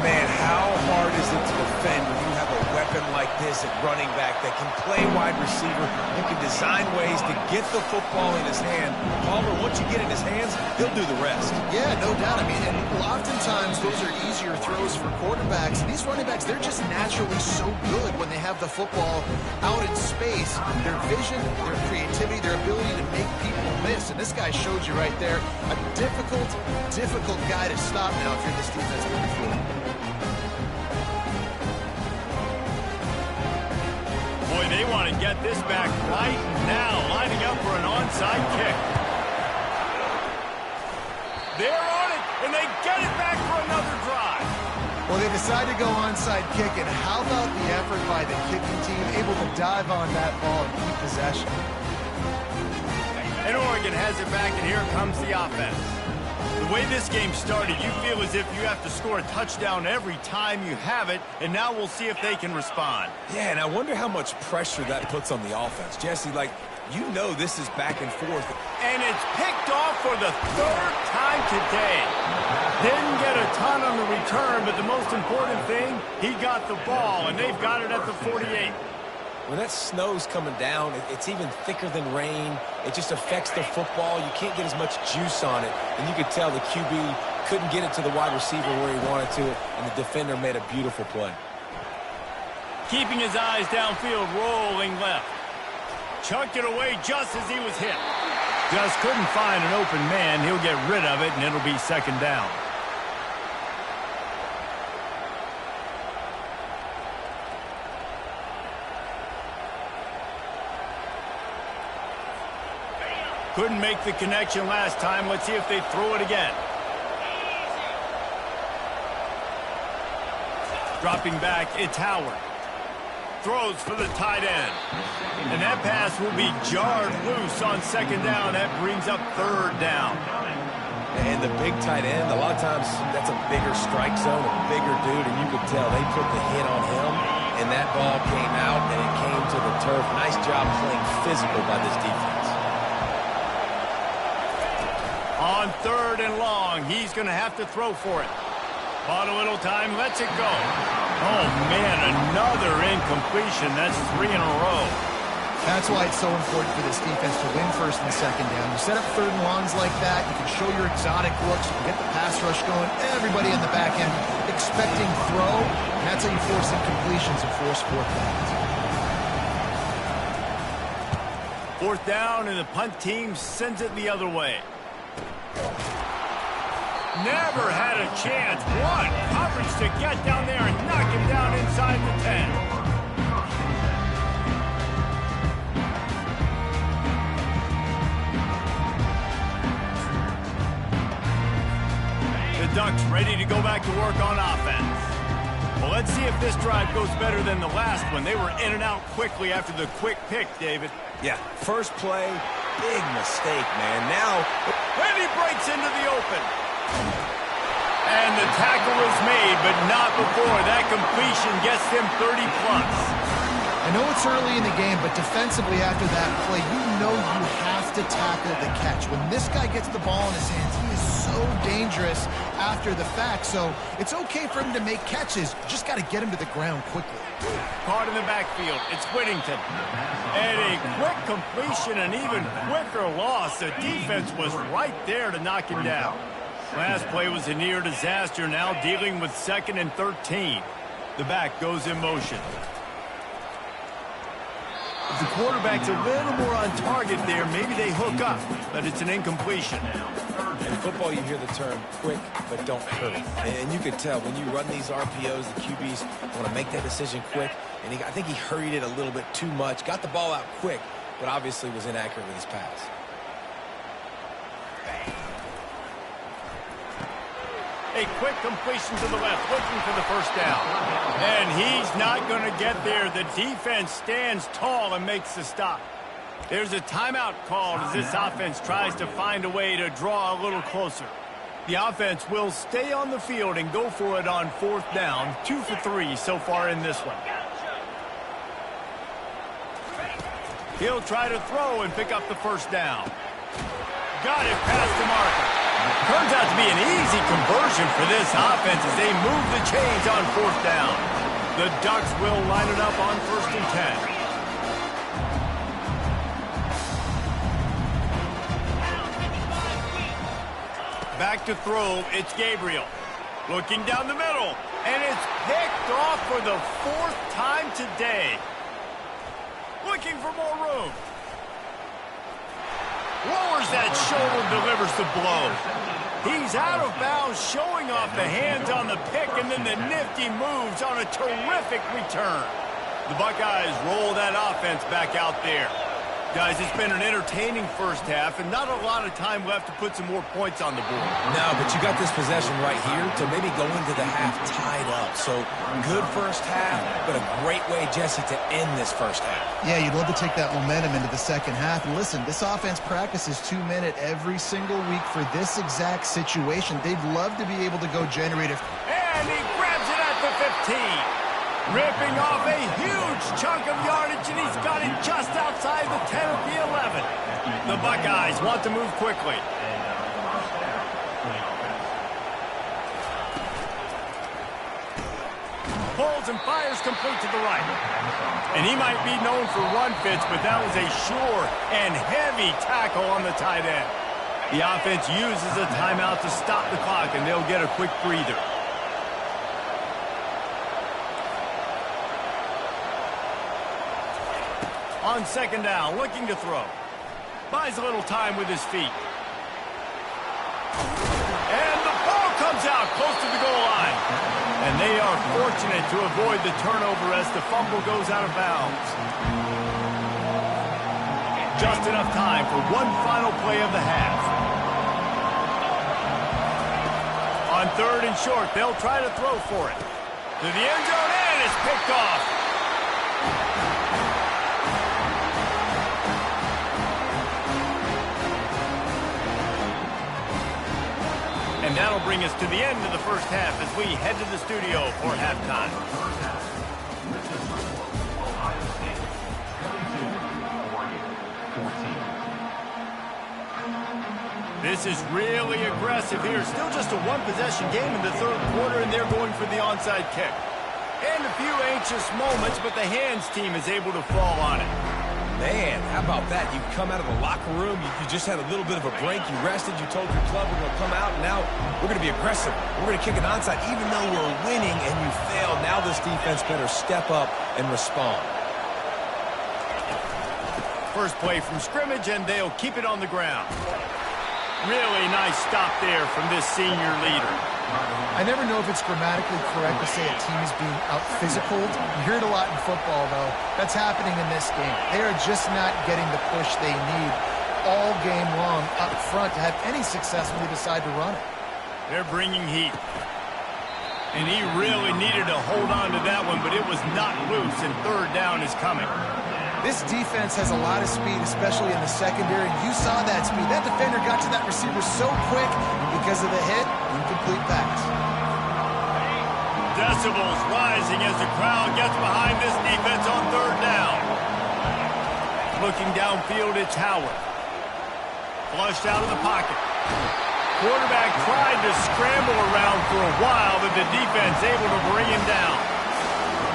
S3: Man, how hard is it to defend when you have a weapon like this at running back that can play wide receiver? You can design ways to get the football in his hand. Palmer, once you get it in his hands, he'll do the rest.
S2: Yeah, no doubt. I mean, and oftentimes those are easier throws for quarterbacks. And these running backs, they're just naturally so good when they have the football out in space. Their vision, their creativity, their ability to make people miss. And this guy showed you right there, a difficult guy to stop now if you're this defense moving forward.
S1: Boy, they want to get this back right now, lining up for an onside kick. They're on it, and they get it back for another drive.
S2: Well, they decide to go onside kick, and how about the effort by the kicking team, able to dive on that ball and keep possession.
S1: And Oregon has it back, and here comes the offense. The way this game started, you feel as if you have to score a touchdown every time you have it, and now we'll see if they can respond.
S3: Yeah, and I wonder how much pressure that puts on the offense. Jesse, like, you know this is back and forth.
S1: And it's picked off for the third time today. Didn't get a ton on the return, but the most important thing, he got the ball, and they've got it at the 48.
S3: When that snow's coming down, it's even thicker than rain. It just affects the football. You can't get as much juice on it. And you could tell the QB couldn't get it to the wide receiver where he wanted to, and the defender made a beautiful play.
S1: Keeping his eyes downfield, rolling left. Chucked it away just as he was hit. Just couldn't find an open man. He'll get rid of it, and it'll be second down. Couldn't make the connection last time. Let's see if they throw it again. Dropping back, it's Howard. Throws for the tight end. And that pass will be jarred loose on second down. That brings up third down.
S3: And the big tight end, a lot of times that's a bigger strike zone, a bigger dude, and you could tell they put the hit on him, and that ball came out, and it came to the turf. Nice job playing physical by this defense.
S1: On third and long, he's going to have to throw for it. Bought a little time, lets it go. Oh, man, another incompletion. That's 3 in a row.
S2: That's why it's so important for this defense to win first and second down. You set up third and longs like that, you can show your exotic looks, you can get the pass rush going, everybody in the back end expecting throw, and that's how you force incompletions and force fourth downs.
S1: Fourth down, and the punt team sends it the other way. Never had a chance. What coverage to get down there and knock him down inside the 10. The Ducks ready to go back to work on offense. Well, let's see if this drive goes better than the last one. They were in and out quickly after the quick pick, David.
S3: Yeah, first play, big mistake, man. Now,
S1: and he breaks into the open. And the tackle is made, but not before. That completion gets them 30-plus.
S2: I know it's early in the game, but defensively after that play, you know you have to tackle the catch. When this guy gets the ball in his hands, he is so dangerous after the fact. So it's okay for him to make catches. You just got to get him to the ground quickly.
S1: Caught in the backfield. It's Whittington. And a quick completion, an even quicker loss. The defense was right there to knock him down. Last play was a near disaster. Now dealing with 2nd and 13. The back goes in motion. If the quarterback's a little more on target there, maybe they hook up, but it's an incompletion.
S3: In football, you hear the term quick, but don't hurry. And you could tell when you run these RPOs, the QBs want to make that decision quick. And I think he hurried it a little bit too much. Got the ball out quick, but obviously was inaccurate with his pass.
S1: A quick completion to the left, looking for the first down. And he's not going to get there. The defense stands tall and makes the stop. There's a timeout called as this offense tries to find a way to draw a little closer. The offense will stay on the field and go for it on 4th down. 2 for 3 so far in this one. He'll try to throw and pick up the first down. Got it past the marker. Turns out to be an easy conversion for this offense as they move the chains on 4th down. The Ducks will line it up on 1st and 10. Back to throw, it's Gabriel. Looking down the middle, and it's picked off for the 4th time today. Looking for more room. Lowers that shoulder, delivers the blow. He's out of bounds, showing off the hands on the pick, and then the nifty moves on a terrific return. The Buckeyes roll that offense back out there. Guys, it's been an entertaining first half and not a lot of time left to put some more points on the board.
S3: No, but you got this possession right here to maybe go into the half tied up. So good first half, but a great way, Jesse, to end this first half.
S2: Yeah, you'd love to take that momentum into the second half. And listen, this offense practices 2-minute every single week for this exact situation. They'd love to be able to go generate it.
S1: And he grabs it at the 15. Ripping off a huge chunk of yardage, and he's got it just outside the 10 of the 11. The Buckeyes want to move quickly. Pulls and fires complete to the right. And he might be known for run fits, but that was a sure and heavy tackle on the tight end. The offense uses a timeout to stop the clock, and they'll get a quick breather. On second down, looking to throw. Buys a little time with his feet. And the ball comes out close to the goal line. And they are fortunate to avoid the turnover as the fumble goes out of bounds. Just enough time for one final play of the half. On third and short, they'll try to throw for it. To the end zone, and it's picked off. And that'll bring us to the end of the first half as we head to the studio for halftime. This is really aggressive here. Still just a one-possession game in the third quarter, and they're going for the onside kick. And a few anxious moments, but the hands team is able to fall on it.
S3: Man, how about that? You come out of the locker room, you just had a little bit of a break, you rested, you told your club we're going to come out, and now we're going to be aggressive. We're going to kick an onside, even though we're winning and you failed. Now this defense better step up and respond.
S1: First play from scrimmage, and they'll keep it on the ground. Really nice stop there from this senior leader.
S2: I never know if it's grammatically correct to say a team is being out-physicaled. You hear it a lot in football, though. That's happening in this game. They are just not getting the push they need all game long up front to have any success when they decide to run it.
S1: They're bringing heat. And he really needed to hold on to that one, but it was not loose, and third down is coming.
S2: This defense has a lot of speed, especially in the secondary, and you saw that speed. That defender got to that receiver so quick, and because of the hit, incomplete pass.
S1: Decibels rising as the crowd gets behind this defense on third down. Looking downfield, it's Howard. Flushed out of the pocket. Quarterback tried to scramble around for a while, but the defense able to bring him down.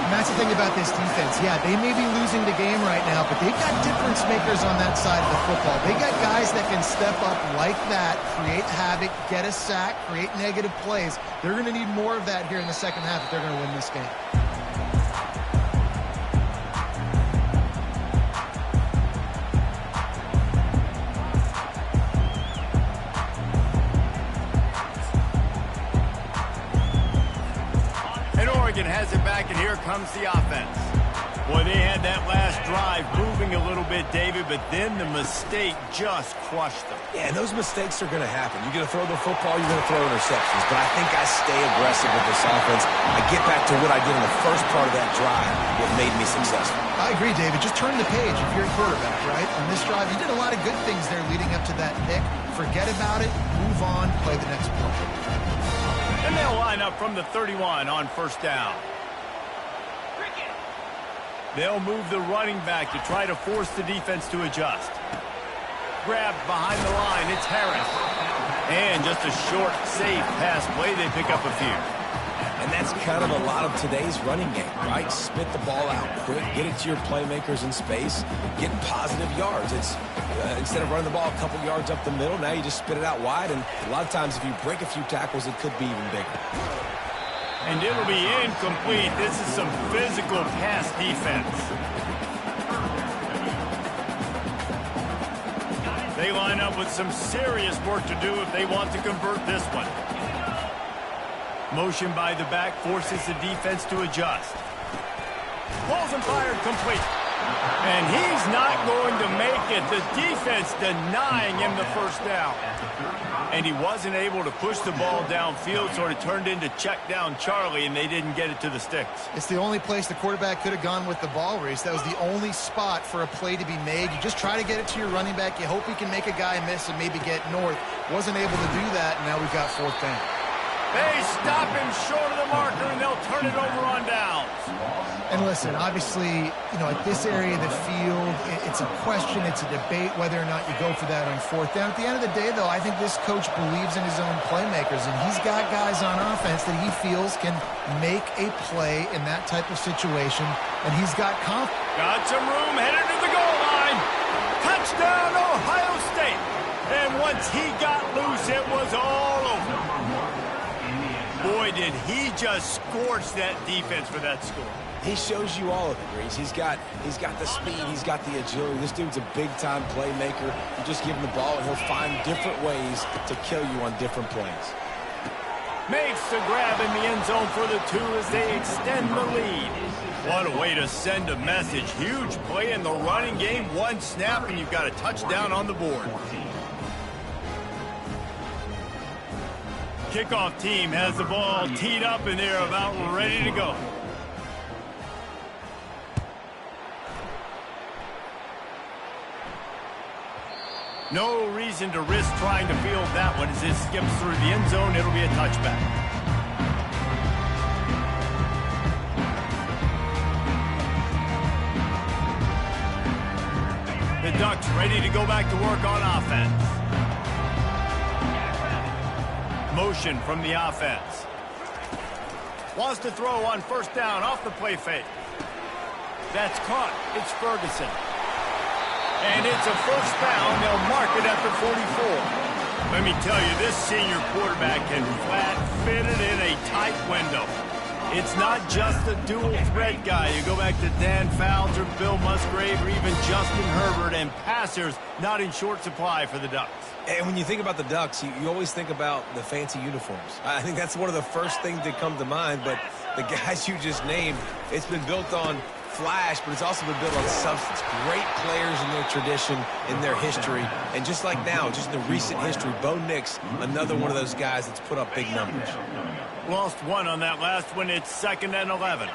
S2: And that's the thing about this defense. Yeah, they may be losing the game right now, but they've got difference makers on that side of the football. They got guys that can step up like that, create havoc, get a sack, create negative plays. They're going to need more of that here in the second half if they're going to win this game.
S1: Has it back, and here comes the offense. Boy, they had that last drive moving a little bit, David, but then the mistake just crushed them.
S3: Yeah, and those mistakes are going to happen. You're going to throw the football, you're going to throw interceptions, but I think I stay aggressive with this offense. I get back to what I did in the first part of that drive, what made me successful.
S2: I agree, David. Just turn the page if you're a quarterback, right? On this drive, you did a lot of good things there leading up to that pick. Forget about it, move on, play the next play.
S1: And they'll line up from the 31 on first down. They'll move the running back to try to force the defense to adjust. Grabbed behind the line, it's Harris. And just a short, safe pass play, they pick up a few.
S3: And that's kind of a lot of today's running game, right? Spit the ball out quick, get it to your playmakers in space, getting positive yards. It's instead of running the ball a couple yards up the middle, now you just spit it out wide, and a lot of times if you break a few tackles, it could be even bigger.
S1: And it'll be incomplete. This is some physical pass defense. They line up with some serious work to do if they want to convert this one. Motion by the back forces the defense to adjust. Pulls and fired complete. And he's not going to make it. The defense denying him the first down. And he wasn't able to push the ball downfield, so it turned into check down Charlie, and they didn't get it to the sticks.
S2: It's the only place the quarterback could have gone with the ball, Reese. That was the only spot for a play to be made. You just try to get it to your running back. You hope he can make a guy miss and maybe get north. Wasn't able to do that, and now we've got fourth down.
S1: They stop him short of the marker, and they'll turn it over on downs.
S2: And listen, obviously, at this area of the field, it's a question, it's a debate whether or not you go for that on fourth down. At the end of the day, though, I think this coach believes in his own playmakers, and he's got guys on offense that he feels can make a play in that type of situation, and he's got confidence. Got some room, headed to the goal line. Touchdown, Ohio State. And once he got loose, it was all over. Boy, did he just scorch that defense for that score.
S3: He shows you all of it, Reese. He's got the speed, he's got the agility. This dude's a big-time playmaker. You just give him the ball, and he'll find different ways to kill you on different plays.
S1: Makes the grab in the end zone for the 2 as they extend the lead. What a way to send a message. Huge play in the running game. One snap, and you've got a touchdown on the board. Kickoff team has the ball teed up, and they're about ready to go. No reason to risk trying to field that one as it skips through the end zone. It'll be a touchback. The Ducks ready to go back to work on offense. Motion from the offense. Wants to throw on first down off the play fake. That's caught. It's Ferguson. And it's a first down. They'll mark it at the 44. Let me tell you, this senior quarterback can flat fit it in a tight window. It's not just a dual threat guy. You go back to Dan Fouts or Bill Musgrave or even Justin Herbert, and passers not in short supply for the Ducks.
S3: And when you think about the Ducks, you always think about the fancy uniforms. I think that's one of the first things that come to mind, but the guys you just named, it's been built on flash, but it's also been built on substance. Great players in their tradition, in their history, and just like now, just in the recent history, Bo Nix, another one of those guys that's put up big numbers.
S1: Lost one on that last one. It's 2nd and 11.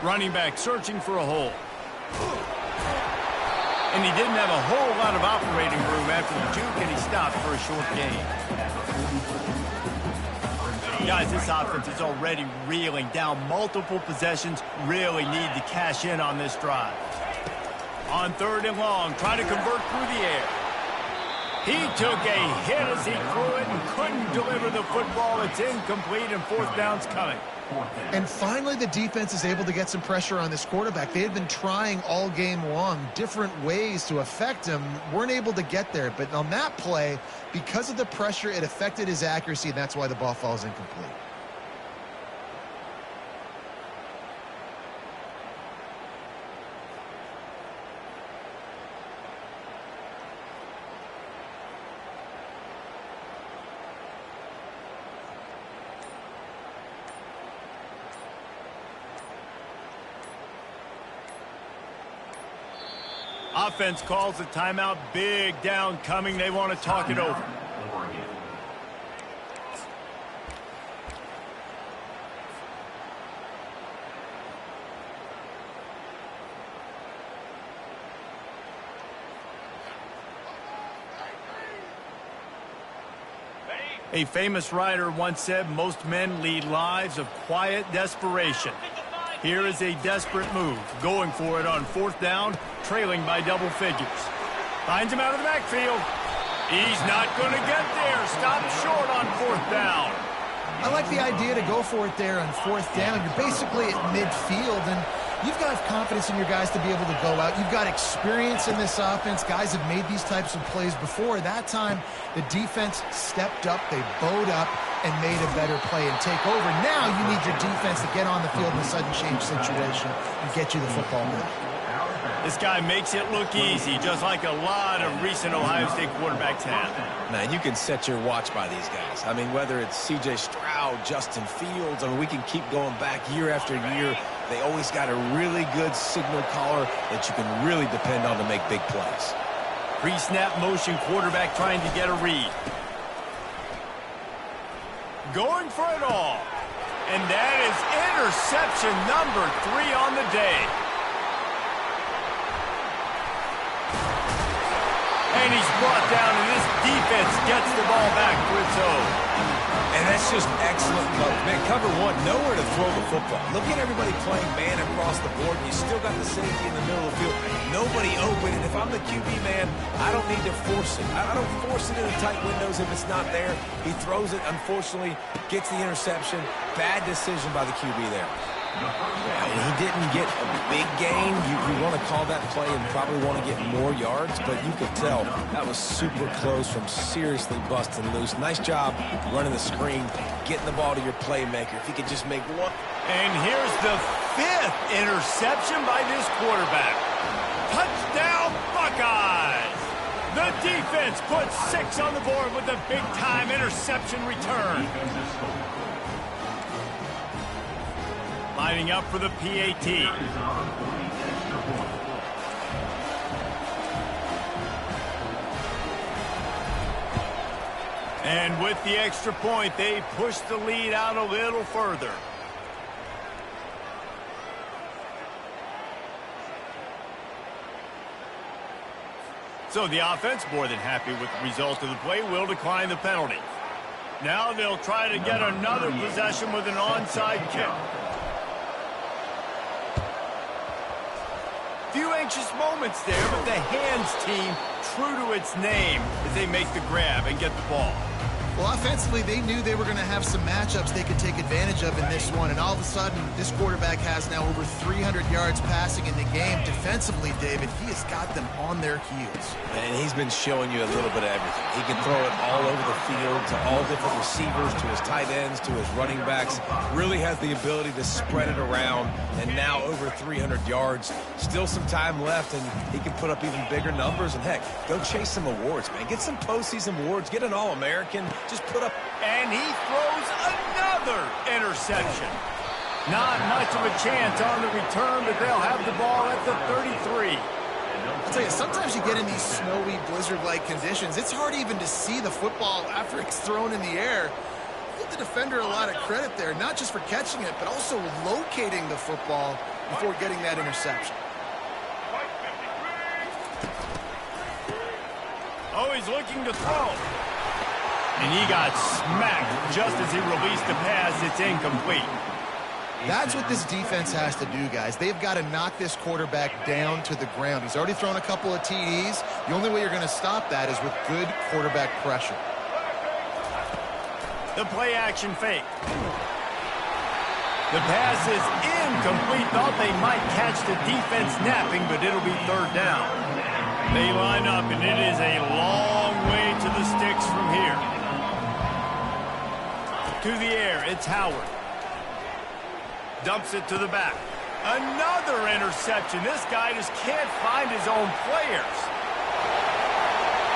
S1: Running back searching for a hole. And he didn't have a whole lot of operating room after the juke, and he stopped for a short gain. Guys, this offense is already reeling down multiple possessions. Really need to cash in on this drive. On 3rd and long, trying to convert through the air. He took a hit as he threw it and couldn't deliver the football. It's incomplete, and 4th down's coming. And finally, the defense is able to get some pressure on this quarterback. They had been trying all game long different ways to affect him. Weren't able to get there. But on that play, because of the pressure, it affected his accuracy, and that's why the ball falls incomplete. Offense calls a timeout. Big down coming. They want to talk it over. A famous writer once said, most men lead lives of quiet desperation. Here is a desperate move, going for it on 4th down, trailing by double figures. Finds him out of the backfield. He's not going to get there. Stopped short on 4th down. I like the idea to go for it there on 4th down. You're basically at midfield, and you've got confidence in your guys to be able to go out. You've got experience in this offense. Guys have made these types of plays before. That time, the defense stepped up. They bowed up and made a better play and take over. Now you need your defense to get on the field in a sudden change situation and get you the football back. This guy makes it look easy, just like a lot of recent Ohio State quarterbacks have.
S3: Man, you can set your watch by these guys. I mean, whether it's C.J. Stroud, Justin Fields, I mean, we can keep going back year after year. They always got a really good signal caller that you can really depend on to make big plays.
S1: Pre-snap motion quarterback trying to get a read. Going for it all. And that is interception number 3 on the day. And he's brought down, and this defense gets the ball back to its own.
S3: And that's just excellent coverage. Man, cover one, nowhere to throw the football. Look at everybody playing man across the board, and you still got the safety in the middle of the field. Nobody open, and if I'm the QB, man, I don't need to force it. I don't force it into tight windows if it's not there. He throws it, unfortunately, gets the interception. Bad decision by the QB there. And he didn't get a big gain. You want to call that play and probably want to get more yards, but you could tell that was super close from seriously busting loose. Nice job running the screen, getting the ball to your playmaker. If he could just make one.
S1: And here's the 5th interception by this quarterback. Touchdown, Buckeyes! The defense puts 6 on the board with a big-time interception return. Lining up for the PAT. And with the extra point, they push the lead out a little further. So the offense, more than happy with the result of the play, will decline the penalty. Now they'll try to get another possession with an onside kick. Few anxious moments there, but the hands team true to its name as they make the grab and get the ball.
S2: Well, offensively, they knew they were going to have some matchups they could take advantage of in this one, and all of a sudden, this quarterback has now over 300 yards passing in the game. Defensively, David, he has got them on their heels.
S3: And he's been showing you a little bit of everything. He can throw it all over the field to all different receivers, to his tight ends, to his running backs. Really has the ability to spread it around, and now over 300 yards. Still some time left, and he can put up even bigger numbers. And, heck, go chase some awards, man. Get some postseason awards. Get an All-American. Just put up.
S1: And he throws another interception. Not much of a chance on the return, but they'll have the ball at the 33.
S2: I'll tell you, sometimes you get in these snowy, blizzard-like conditions, it's hard even to see the football after it's thrown in the air. Give the defender a lot of credit there, not just for catching it, but also locating the football before getting that interception.
S1: Oh, he's looking to throw. And he got smacked just as he released the pass. It's incomplete.
S2: That's what this defense has to do, guys. They've got to knock this quarterback down to the ground. He's already thrown a couple of TDs. The only way you're going to stop that is with good quarterback pressure.
S1: The play action fake. The pass is incomplete. Thought they might catch the defense napping, but it'll be 3rd down. They line up, and it is a long way to the sticks from here. To the air, it's Howard. Dumps it to the back. Another interception. This guy just can't find his own players.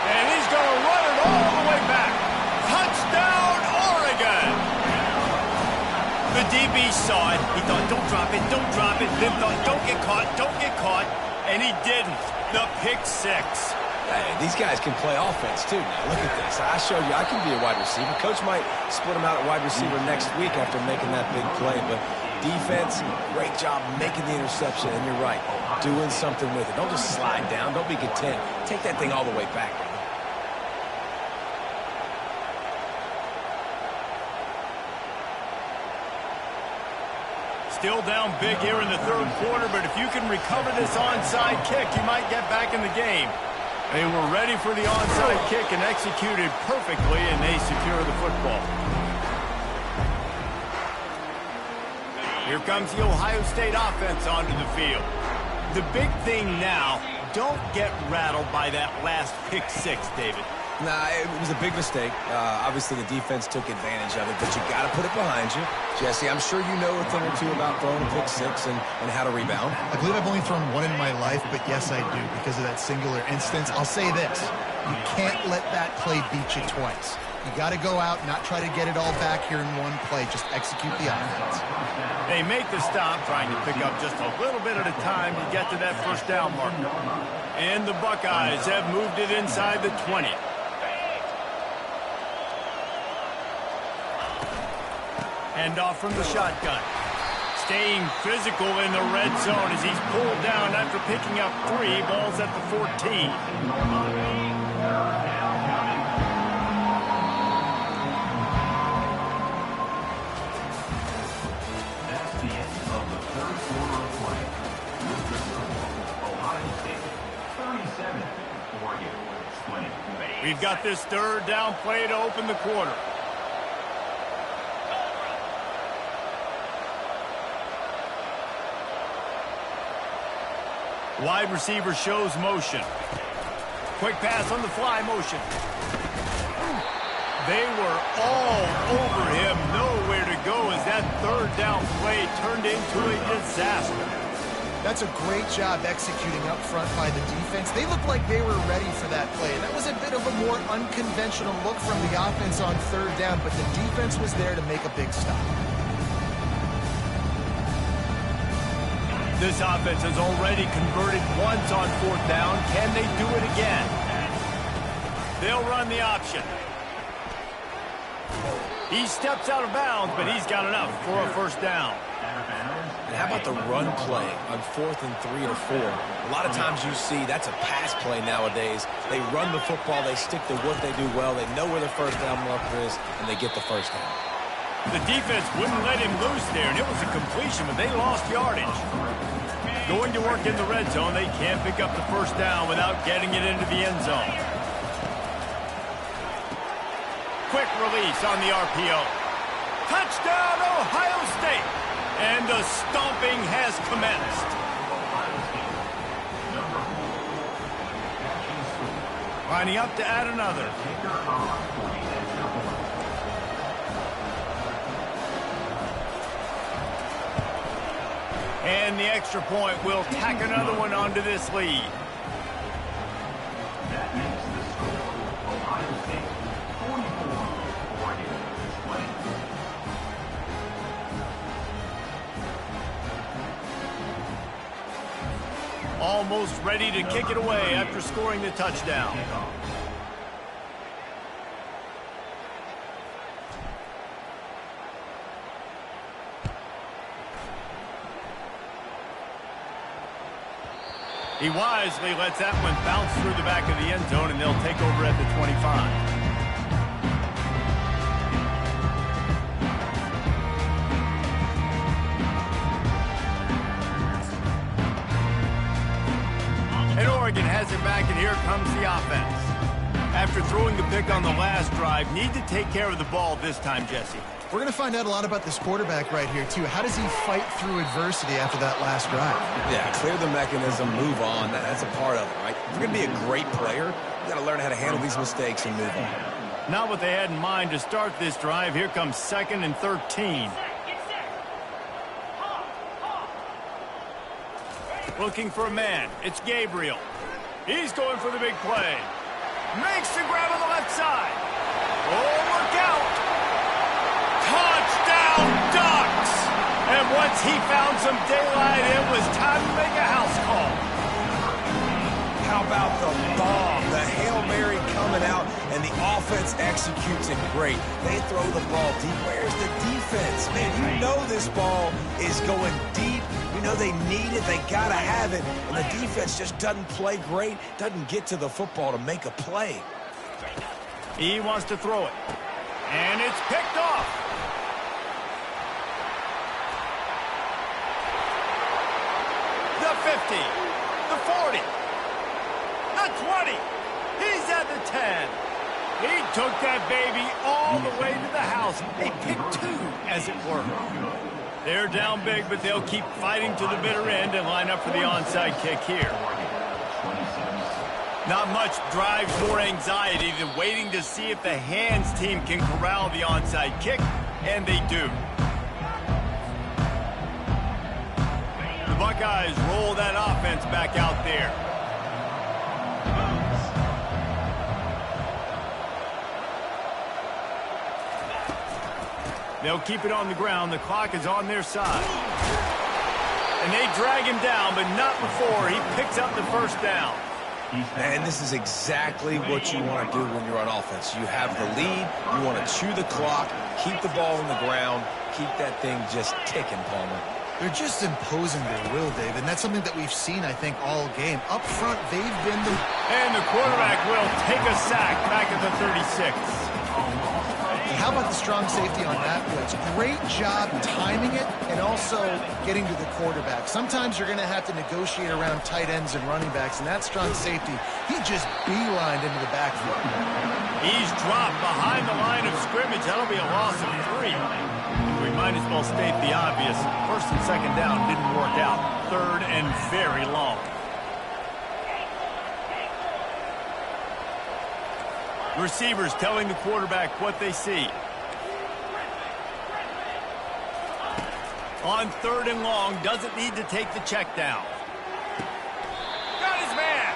S1: And he's going to run it all the way back. Touchdown, Oregon! The DB saw it. He thought, don't drop it, don't drop it. Then thought, don't get caught, don't get caught. And he didn't. The pick 6.
S3: Hey, these guys can play offense, too. Now, look at this. I showed you I can be a wide receiver. Coach might split him out at wide receiver next week after making that big play. But defense, great job making the interception. And you're right, doing something with it. Don't just slide down. Don't be content. Take that thing all the way back.
S1: Still down big here in the 3rd quarter, but if you can recover this onside kick, you might get back in the game. They were ready for the onside kick and executed perfectly, and they secure the football. Here comes the Ohio State offense onto the field. The big thing now, don't get rattled by that last pick 6, David.
S3: Nah, it was a big mistake. Obviously, the defense took advantage of it, but you got to put it behind you. Jesse, I'm sure you know a thing or two about throwing a pick six and how to rebound.
S2: I believe I've only thrown one in my life, but yes, I do, because of that singular instance. I'll say this. You can't let that play beat you twice. You got to go out, not try to get it all back here in one play. Just execute the offense.
S1: They make the stop, trying to pick up just a little bit at a time to get to that first down marker. And the Buckeyes have moved it inside the 20. Hand off from the shotgun. Staying physical in the red zone as he's pulled down after picking up 3 balls at the 14.
S4: That's the end of the third quarter of play. With the score, Ohio State 37, Oregon 20.
S1: We've got this third down play to open the quarter. Wide receiver shows motion. Quick pass on the fly motion. They were all over him. Nowhere to go as that third down play turned into a disaster.
S2: That's a great job executing up front by the defense. They looked like they were ready for that play. That was a bit of a more unconventional look from the offense on third down, but the defense was there to make a big stop.
S1: This offense has already converted once on fourth down. Can they do it again? They'll run the option. He steps out of bounds, but he's got enough for a first down.
S3: And how about the run play on 4th and 3 or 4? A lot of times you see that's a pass play nowadays. They run the football. They stick to what they do well. They know where the first down marker is, and they get the first down.
S1: The defense wouldn't let him loose there, and it was a completion, but they lost yardage. Going to work in the red zone, they can't pick up the first down without getting it into the end zone. Quick release on the RPO. Touchdown, Ohio State! And the stomping has commenced. Lining up to add another. And the extra point will tack another one onto this lead.
S4: That makes the score Ohio State 44, Oregon 20.
S1: Almost ready to kick it away after scoring the touchdown. He wisely lets that one bounce through the back of the end zone, and they'll take over at the 25. And Oregon has it back, and here comes the offense. After throwing the pick on the last drive, need to take care of the ball this time, Jesse.
S2: We're going to find out a lot about this quarterback right here, too. How does he fight through adversity after that last drive?
S3: Yeah, clear the mechanism, move on. That's a part of it, right? If you're going to be a great player, you got to learn how to handle these mistakes and move on.
S1: Not what they had in mind to start this drive. Here comes 2nd and 13. Looking for a man. It's Gabriel. He's going for the big play. Makes the grab on the left side. Oh, look out! Touchdown, Ducks! And once he found some daylight, it was time to make a house call.
S3: How about the bomb? The Hail Mary coming out, and the offense executes it great. They throw the ball deep. Where's the defense? Man, you know this ball is going deep. You know they need it. They got to have it. And the defense just doesn't play great, doesn't get to the football to make a play.
S1: He wants to throw it. And it's picked off. The 50, the 40, the 20, he's at the 10. He took that baby all the way to the house. A pick 2, as it were. They're down big, but they'll keep fighting to the bitter end and line up for the onside kick here. Not much drives more anxiety than waiting to see if the hands team can corral the onside kick, and they do. The Buckeyes roll that offense back out there. They'll keep it on the ground. The clock is on their side. And they drag him down, but not before he picks up the first down.
S3: And this is exactly what you want to do when you're on offense. You have the lead. You want to chew the clock, keep the ball on the ground, keep that thing just ticking, Palmer.
S2: They're just imposing their will, Dave, and that's something that we've seen, I think, all game. Up front, they've been the...
S1: And the quarterback will take a sack back at the 36.
S2: And how about the strong safety on that blitz? Great job timing it and also getting to the quarterback. Sometimes you're going to have to negotiate around tight ends and running backs, and that strong safety, he just beelined into the backfield.
S1: He's dropped behind the line of scrimmage. That'll be a loss of 3. We might as well state the obvious. First and second down didn't work out. Third and very long. Receivers telling the quarterback what they see. On third and long, doesn't need to take the check down. Got his man.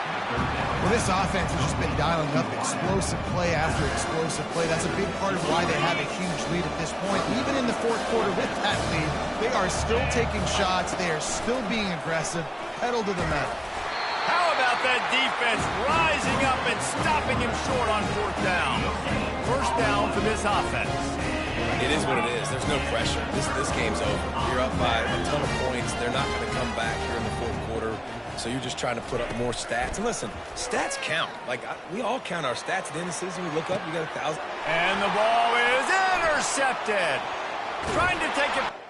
S2: Well, this offense has just been dialing up explosive play after explosive play. That's a big part of why they have a huge lead at this point. Even in the fourth quarter with that lead, they are still taking shots. They are still being aggressive. Pedal to the metal.
S1: How about that defense rising up and stopping him short on fourth down? First down for this offense.
S3: It is what it is. There's no pressure. This game's over. You're up by a ton of points. They're not going to come back here in the fourth quarter. So you're just trying to put up more stats. And listen, stats count. We all count our stats. At the end of the season, we look up, we got 1,000.
S1: And the ball is intercepted. Trying to take it.